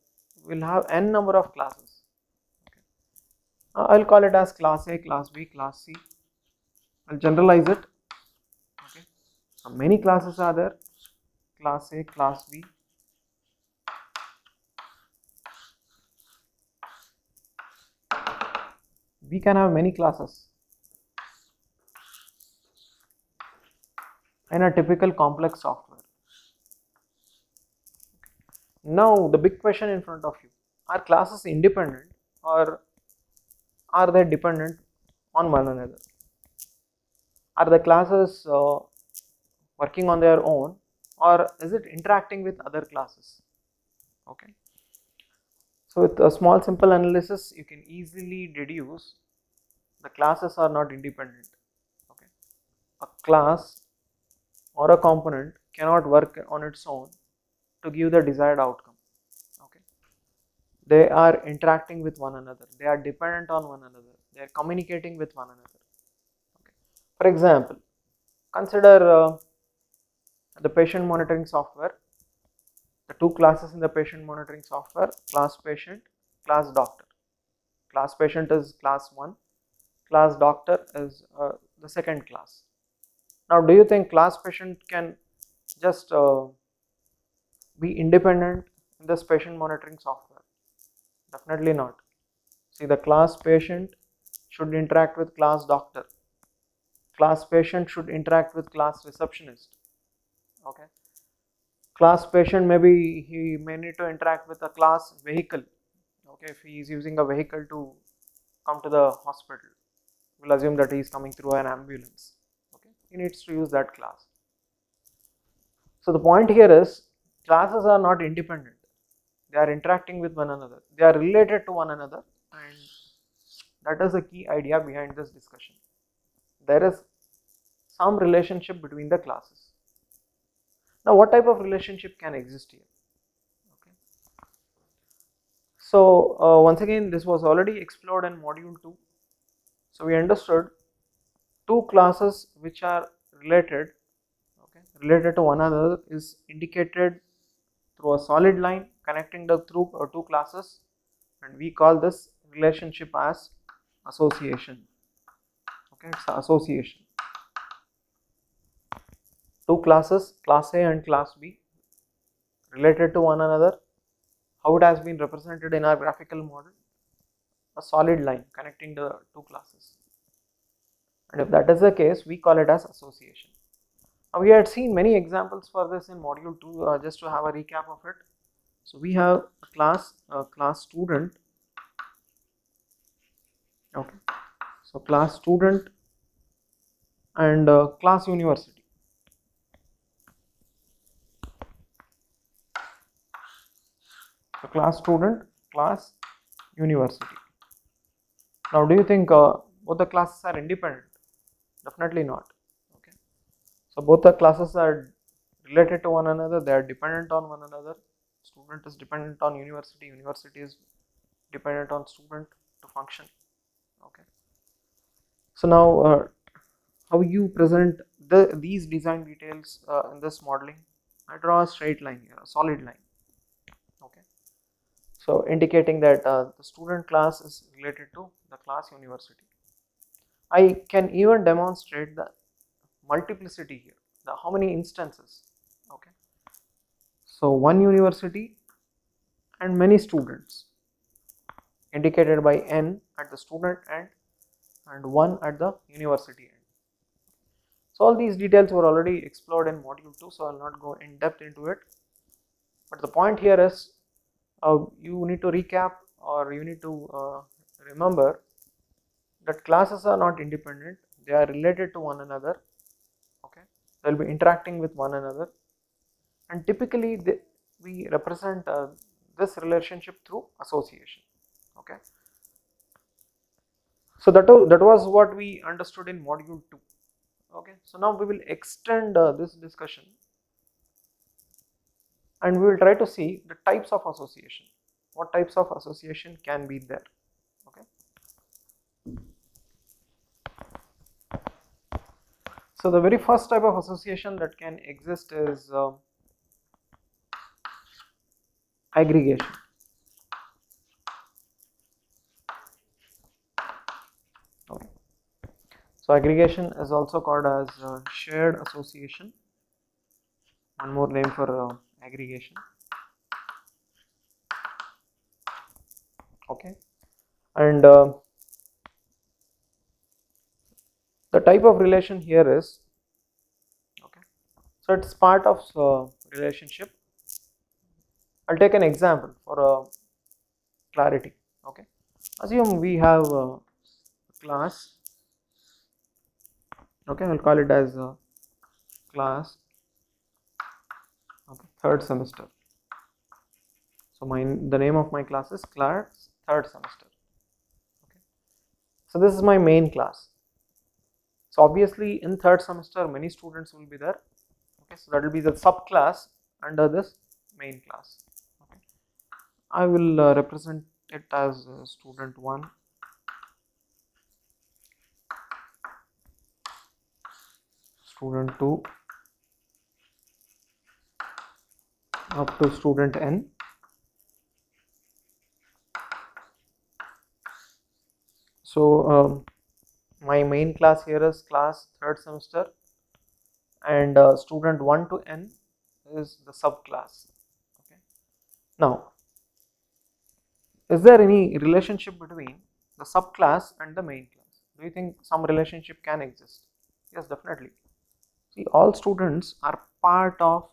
will have n number of classes. Okay. I'll call it as class A, class B, class C. I'll generalize it. Okay. So many classes are there, class A, class B. We can have many classes in a typical complex software. Now the big question in front of you, are classes independent or are they dependent on one another? Are the classes working on their own, or is it interacting with other classes? Okay. So with a small simple analysis, you can easily deduce the classes are not independent. Okay. A class or a component cannot work on its own to give the desired outcome. Okay. They are interacting with one another, they are dependent on one another, they are communicating with one another. Okay. For example, consider the patient monitoring software. The two classes in the patient monitoring software: class patient, class doctor. Class patient is class 1, class doctor is the second class. Now, do you think class patient can just be independent in this patient monitoring software? Definitely not. See, the class patient should interact with class doctor. Class patient should interact with class receptionist. Okay. Class patient, maybe he may need to interact with a class vehicle. Okay, if he is using a vehicle to come to the hospital, we'll assume that he is coming through an ambulance. Okay, he needs to use that class. So the point here is, classes are not independent, they are interacting with one another, they are related to one another, and that is the key idea behind this discussion. There is some relationship between the classes. Now, what type of relationship can exist here? Okay. So once again, this was already explored in module 2. So we understood two classes which are related, okay, related to one another is indicated through a solid line connecting the two classes, and we call this relationship as association. Okay, it's association. Two classes, class A and class B, related to one another. How it has been represented in our graphical model? A solid line connecting the two classes. And if that is the case, we call it as association. Now, we had seen many examples for this in module 2, just to have a recap of it. So we have a class student. Okay, so class student and class university. So class student, class university. Now, do you think both the classes are independent? Definitely not. Okay, so both the classes are related to one another, they are dependent on one another. Student is dependent on university, university is dependent on student to function. Okay, so now how you present these design details in this modeling? I draw a straight line here, a solid line. Okay, so indicating that the student class is related to the class university. I can even demonstrate the multiplicity here, the how many instances. Okay, so one university and many students, indicated by n at the student end and 1 at the university end. So all these details were already explored in module 2, so I will not go in depth into it. But the point here is, you need to recap, or you need to remember that classes are not independent, they are related to one another. Okay, they will be interacting with one another, and typically we represent this relationship through association. Okay, so that was what we understood in module 2. Okay, so now we will extend this discussion, and we will try to see the types of association. What types of association can be there? Okay, so the very first type of association that can exist is aggregation. Okay, so aggregation is also called as shared association. One more name for aggregation. Okay, and the type of relation here is, okay, so it's part of relationship. I'll take an example for clarity. Okay, assume we have a class. Okay, I'll call it as class Okay, third semester. So the name of my class is class third semester. Okay, so this is my main class. So obviously in third semester many students will be there. Okay, so that will be the subclass under this main class. Okay, I will represent it as student 1, student 2 up to student n. So my main class here is class third semester, and student 1 to n is the subclass. Okay, now is there any relationship between the subclass and the main class? Do you think some relationship can exist? Yes, definitely. See, all students are part of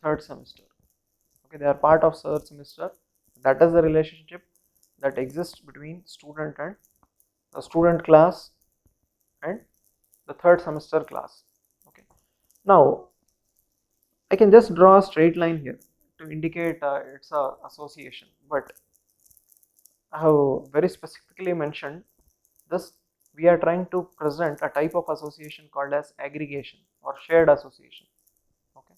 third semester. Okay, they are part of third semester. That is the relationship that exists between student and the student class and the third semester class. Okay, now I can just draw a straight line here to indicate it's a association, but I have very specifically mentioned this. We are trying to present a type of association called as aggregation or shared association. Okay,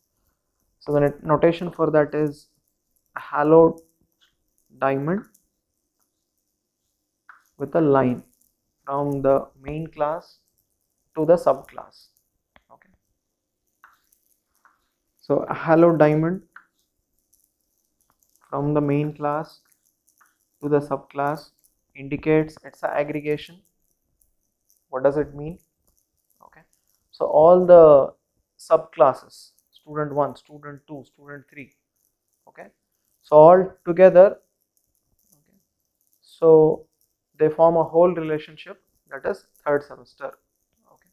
so the notation for that is a haloed diamond with a line from the main class to the subclass. Okay, so a haloed diamond from the main class to the subclass indicates it's an aggregation. What does it mean? Okay, so all the subclasses, student 1, student 2, student 3, okay, so all together, okay, so they form a whole relationship, that is third semester. Okay,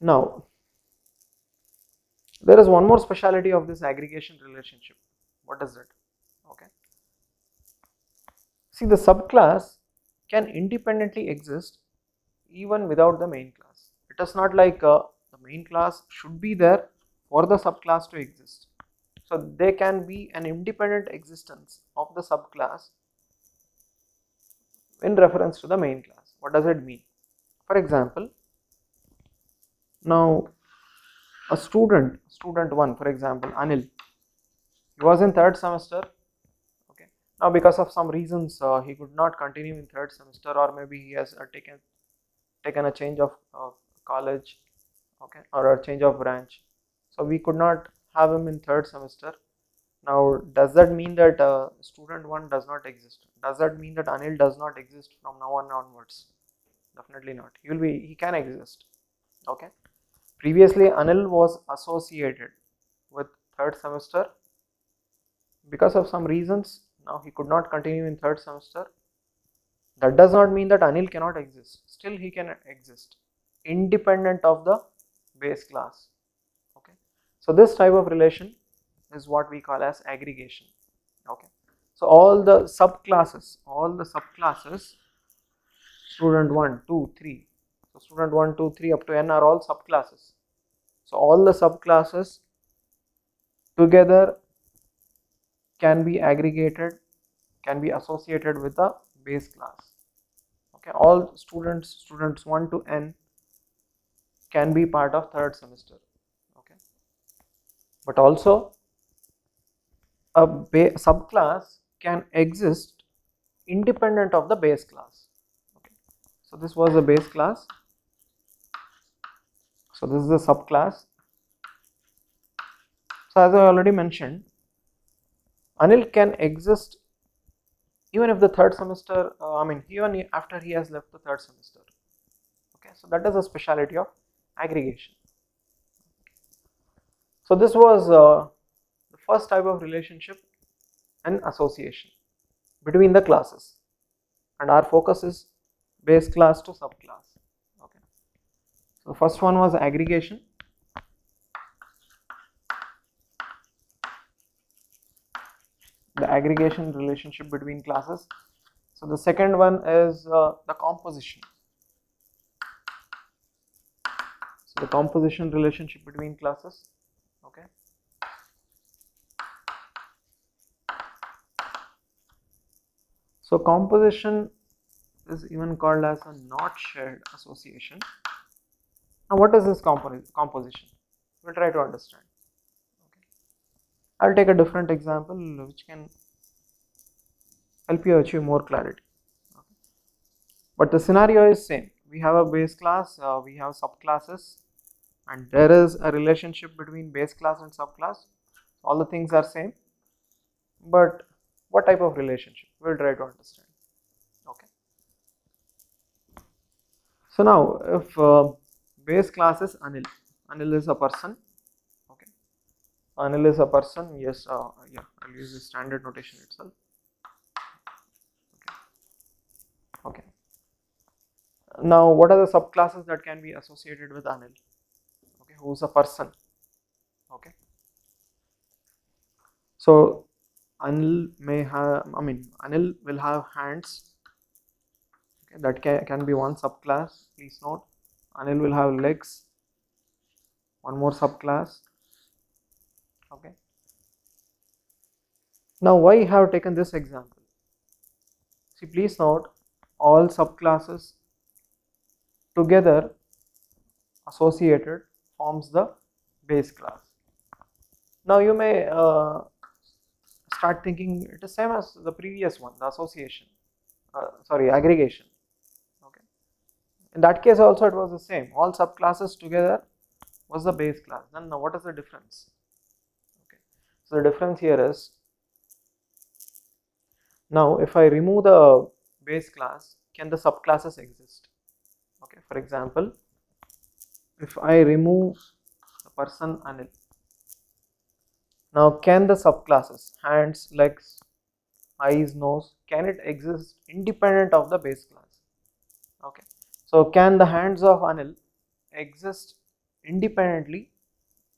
now there is one more speciality of this aggregation relationship. What is it? Okay, see, the subclass can independently exist even without the main class. It is not like the main class should be there for the subclass to exist. So they can be an independent existence of the subclass in reference to the main class. What does it mean? For example, now a student 1, for example, Anil, he was in third semester. Okay, now because of some reasons he could not continue in third semester, or maybe he has taken a change of college, okay, or a change of branch, so we could not have him in third semester. Now does that mean that student 1 does not exist? Does that mean that Anil does not exist from now on onwards? Definitely not. He can exist. Okay, previously Anil was associated with third semester. Because of some reasons now he could not continue in third semester. That does not mean that Anil cannot exist. Still he can exist independent of the base class. Okay, so this type of relation is what we call as aggregation. Okay, so all the subclasses, student 1, 2, 3, so student 1, 2, 3 up to n are all subclasses. So all the subclasses together can be aggregated, can be associated with the base class. Okay, all students 1 to n can be part of third semester. Okay, but also a subclass can exist independent of the base class. Okay, so this was the base class, so this is the subclass. So as I already mentioned, Anil can exist even if the third semester, even after he has left the third semester. Okay, so that is a speciality of aggregation. So this was the first type of relationship and association between the classes, and our focus is base class to subclass. Okay, so first one was aggregation. The aggregation relationship between classes. So the second one is the composition. So the composition relationship between classes. So composition is even called as a not shared association. Now what is this composition? We'll try to understand. Okay. I'll take a different example which can help you achieve more clarity. Okay. But the scenario is same. We have a base class, we have subclasses, and there is a relationship between base class and subclass. All the things are same, but what type of relationship? We'll try to understand. Okay. So now, if base class is Anil, Anil is a person. Okay, Anil is a person. Yes, yeah, I'll use the standard notation itself. Okay. Now, what are the subclasses that can be associated with Anil? Okay, who's a person? Okay. So Anil may have, Anil will have hands. Okay, that can be one subclass. Please note, Anil will have legs. One more subclass. Okay. Now, why I have taken this example? See, please note, all subclasses together associated forms the base class. Now, you may start thinking it is same as the previous one, the association. Aggregation. Okay. In that case also it was the same. All subclasses together was the base class. Then now what is the difference? Okay. So the difference here is, now if I remove the base class, can the subclasses exist? Okay. For example, if I remove the person Anil, now can the subclasses hands, legs, eyes, nose, can it exist independent of the base class? Okay. So can the hands of Anil exist independently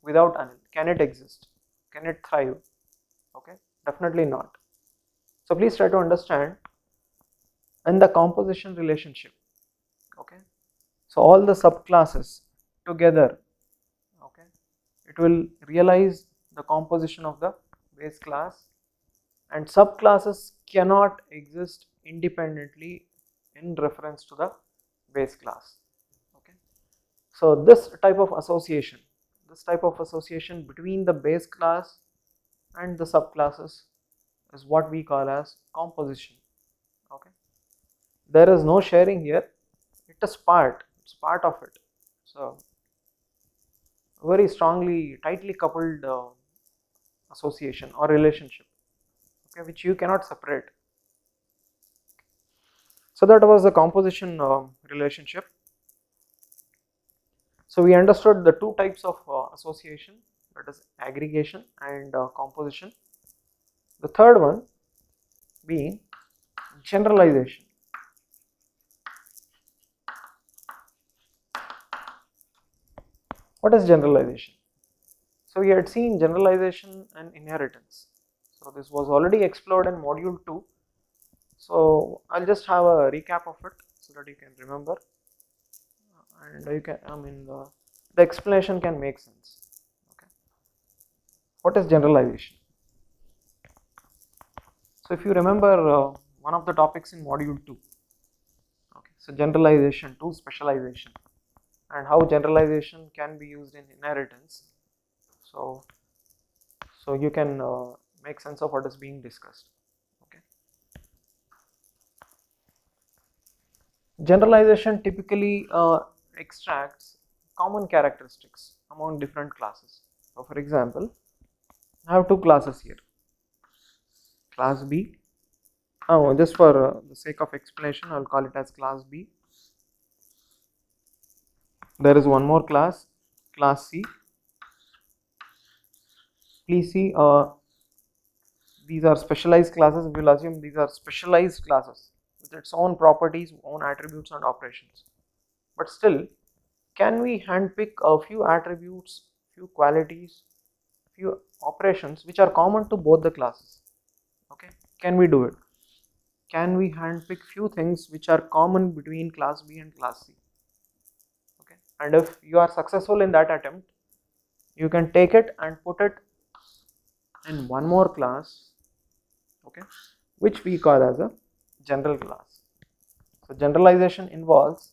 without Anil? Can it exist? Can it thrive? Okay, definitely not. So please try to understand in the composition relationship. Okay, so all the subclasses together, okay, it will realize the composition of the base class, and subclasses cannot exist independently in reference to the base class. Okay, so this type of association between the base class and the subclasses is what we call as composition. Okay, there is no sharing here, it's part of it. So very strongly, tightly coupled association or relationship, okay, which you cannot separate. So that was the composition relationship. So we understood the two types of association, that is aggregation and composition. The third one being generalization. What is generalization? So we had seen generalization and inheritance. So this was already explored in module 2. So I'll just have a recap of it so that you can remember, and you can, the explanation can make sense. Okay. What is generalization? So if you remember one of the topics in module 2, okay, so generalization to specialization, and how generalization can be used in inheritance. So you can make sense of what is being discussed. Okay. Generalization typically extracts common characteristics among different classes. So for example, I have two classes here, class B. Just for the sake of explanation, I will call it as class B. There is one more class, class C. Please see, these are specialized classes. We will assume these are specialized classes with its own properties, own attributes and operations. But still, can we handpick a few attributes, few qualities, few operations which are common to both the classes? Okay, can we do it? Can we handpick few things which are common between class B and class C? Okay, and if you are successful in that attempt, you can take it and put it in one more class, okay, which we call as a general class. So generalization involves,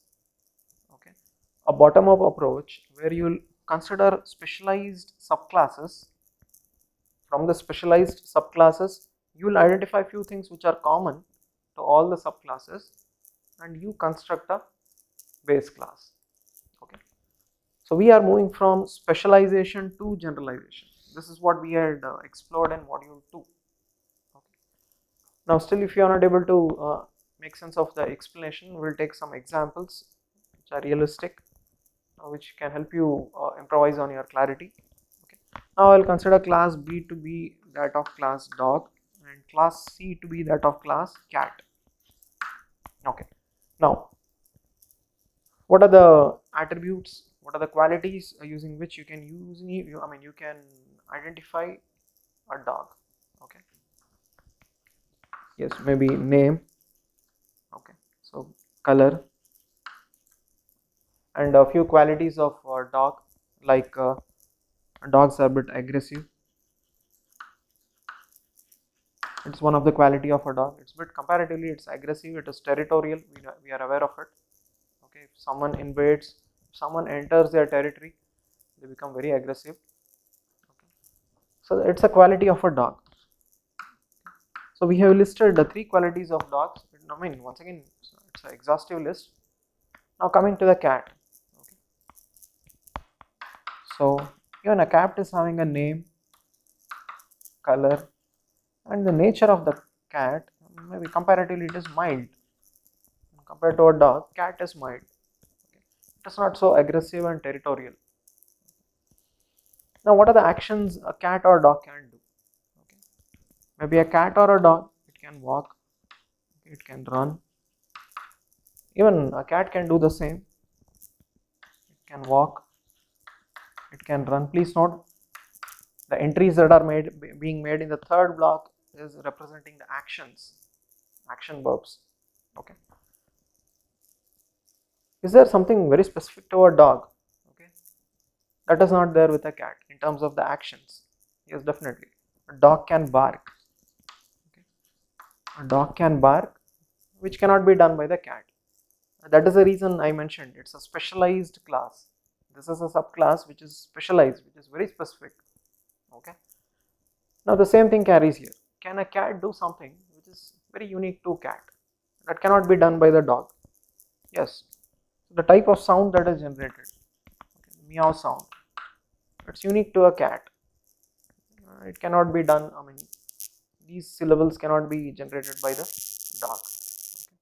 okay, a bottom-up approach where you'll consider specialized subclasses. From the specialized subclasses, you will identify few things which are common to all the subclasses, and you construct a base class. Okay, so we are moving from specialization to generalization. This is what we had explored in module 2. Okay. Now still, if you are not able to make sense of the explanation, we will take some examples which are realistic, which can help you improvise on your clarity. Okay. Now I will consider class B to be that of class dog and class C to be that of class cat. Okay. Now, what are the attributes? What are the qualities using which you can you can identify a dog? Okay. Yes, maybe name. Okay. So color and a few qualities of dog, like dogs are a bit aggressive. It's one of the quality of a dog. It's bit comparatively, it's aggressive, it is territorial, we are aware of it. Okay, if someone invades, if someone enters their territory, they become very aggressive. Okay. So it's a quality of a dog. So we have listed the 3 qualities of dogs. I mean, once again, it's an exhaustive list. Now coming to the cat. Okay. So even a cat is having a name, color, and the nature of the cat, maybe comparatively it is mild. Compared to a dog, cat is mild. Okay. It is not so aggressive and territorial. Now what are the actions a cat or dog can do? Okay. Maybe a cat or a dog, it can walk, it can run. Even a cat can do the same. It can walk, it can run. Please note the entries that are being made in the third block is representing the actions, action verbs. Okay. Is there something very specific to a dog? Okay, that is not there with a cat in terms of the actions. Yes, definitely. A dog can bark. Okay. A dog can bark, which cannot be done by the cat. That is the reason I mentioned it's a specialized class. This is a subclass which is specialized, which is very specific. Okay. Now the same thing carries here. Can a cat do something which is very unique to cat that cannot be done by the dog? Yes. The type of sound that is generated, okay, meow sound, it's unique to a cat. It cannot be done. I mean, these syllables cannot be generated by the dog. Okay.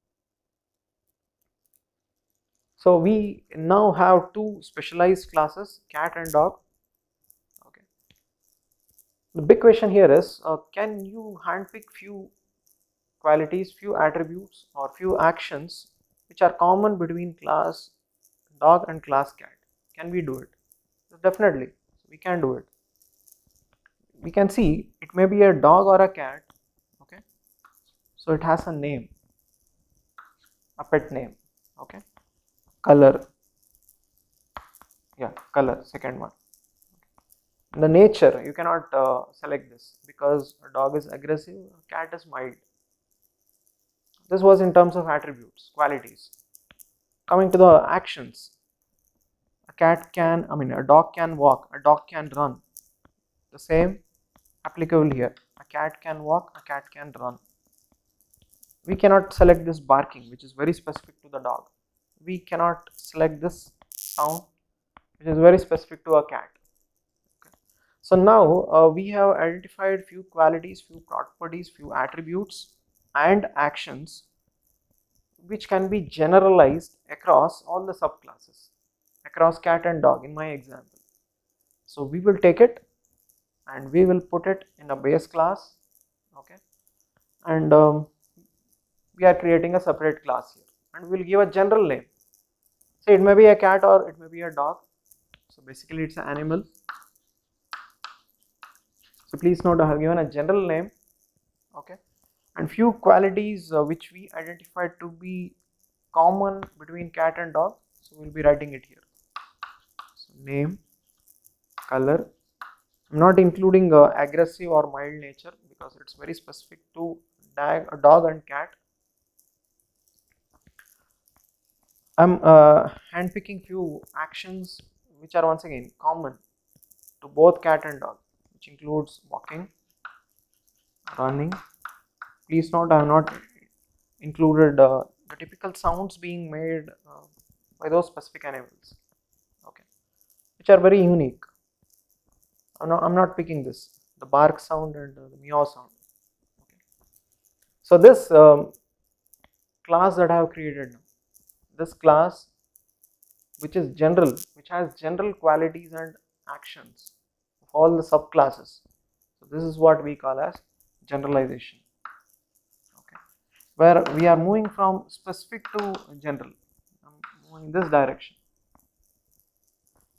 So we now have 2 specialized classes, cat and dog. Okay. The big question here is, can you handpick few qualities, few attributes, or few actions which are common between class dog and class cat? Can we do it? Definitely, we can do it. We can see it may be a dog or a cat. Okay, so it has a name, a pet name. Okay, color, yeah, color, second one. The nature, you cannot select this because a dog is aggressive, a cat is mild. This was in terms of attributes, qualities. Coming to the actions, a dog can walk, a dog can run. The same applicable here. A cat can walk, a cat can run. We cannot select this barking, which is very specific to the dog. We cannot select this sound, which is very specific to a cat. Okay. So now we have identified few qualities, few properties, few attributes and actions which can be generalized across all the subclasses, across cat and dog in my example. So we will take it and we will put it in a base class. Okay, and we are creating a separate class here, and we will give a general name. So it may be a cat or it may be a dog. So basically it's an animal. So please note I have given a general name. Okay, and few qualities which we identified to be common between cat and dog. So we will be writing it here. So name, color. I'm not including aggressive or mild nature because it's very specific to a dog and cat. I'm handpicking few actions which are once again common to both cat and dog, which includes walking, running. Please note I have not included the typical sounds being made by those specific animals, okay, which are very unique. I'm not picking this, the bark sound and the meow sound. Okay. So this class that I have created now, this class which is general, which has general qualities and actions of all the subclasses. So this is what we call as generalization. Okay, where we are moving from specific to general. I'm moving in this direction.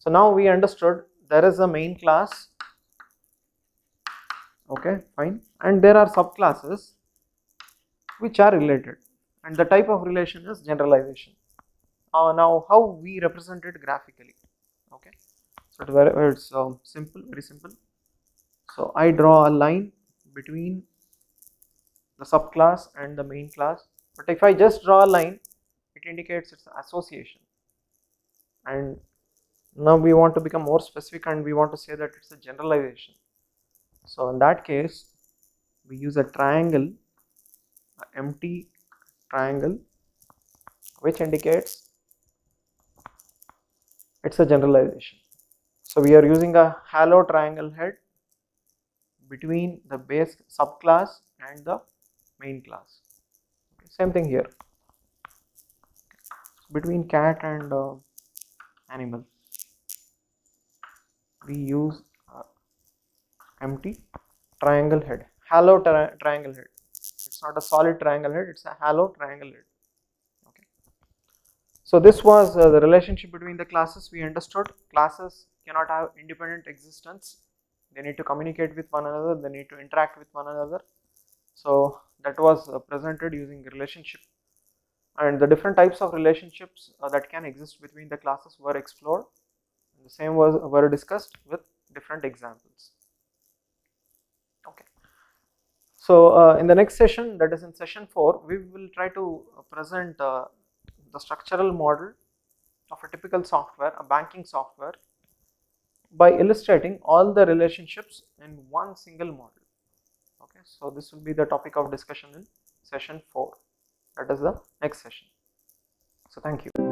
So now we understood there is a main class. Okay, fine, and there are subclasses which are related, and the type of relation is generalization. Now how we represent it graphically. Okay, so it's simple, very simple. So I draw a line between the subclass and the main class, but if I just draw a line, it indicates its association, and now we want to become more specific and we want to say that it's a generalization. So in that case we use a triangle, an empty triangle, which indicates it's a generalization. So we are using a hollow triangle head between the base subclass and the main class. Okay, same thing here, between cat and animal we use empty triangle head, hollow triangle head. It's not a solid triangle head, it's a hollow triangle head. Okay. So this was the relationship between the classes. We understood classes cannot have independent existence. They need to communicate with one another, they need to interact with one another. So that was presented using relationship, and the different types of relationships that can exist between the classes were explored. And the same were discussed with different examples. Okay. So in the next session, that is in session 4, we will try to present the structural model of a typical software, a banking software, by illustrating all the relationships in one single model. Okay, so this will be the topic of discussion in session 4. That is the next session. So thank you.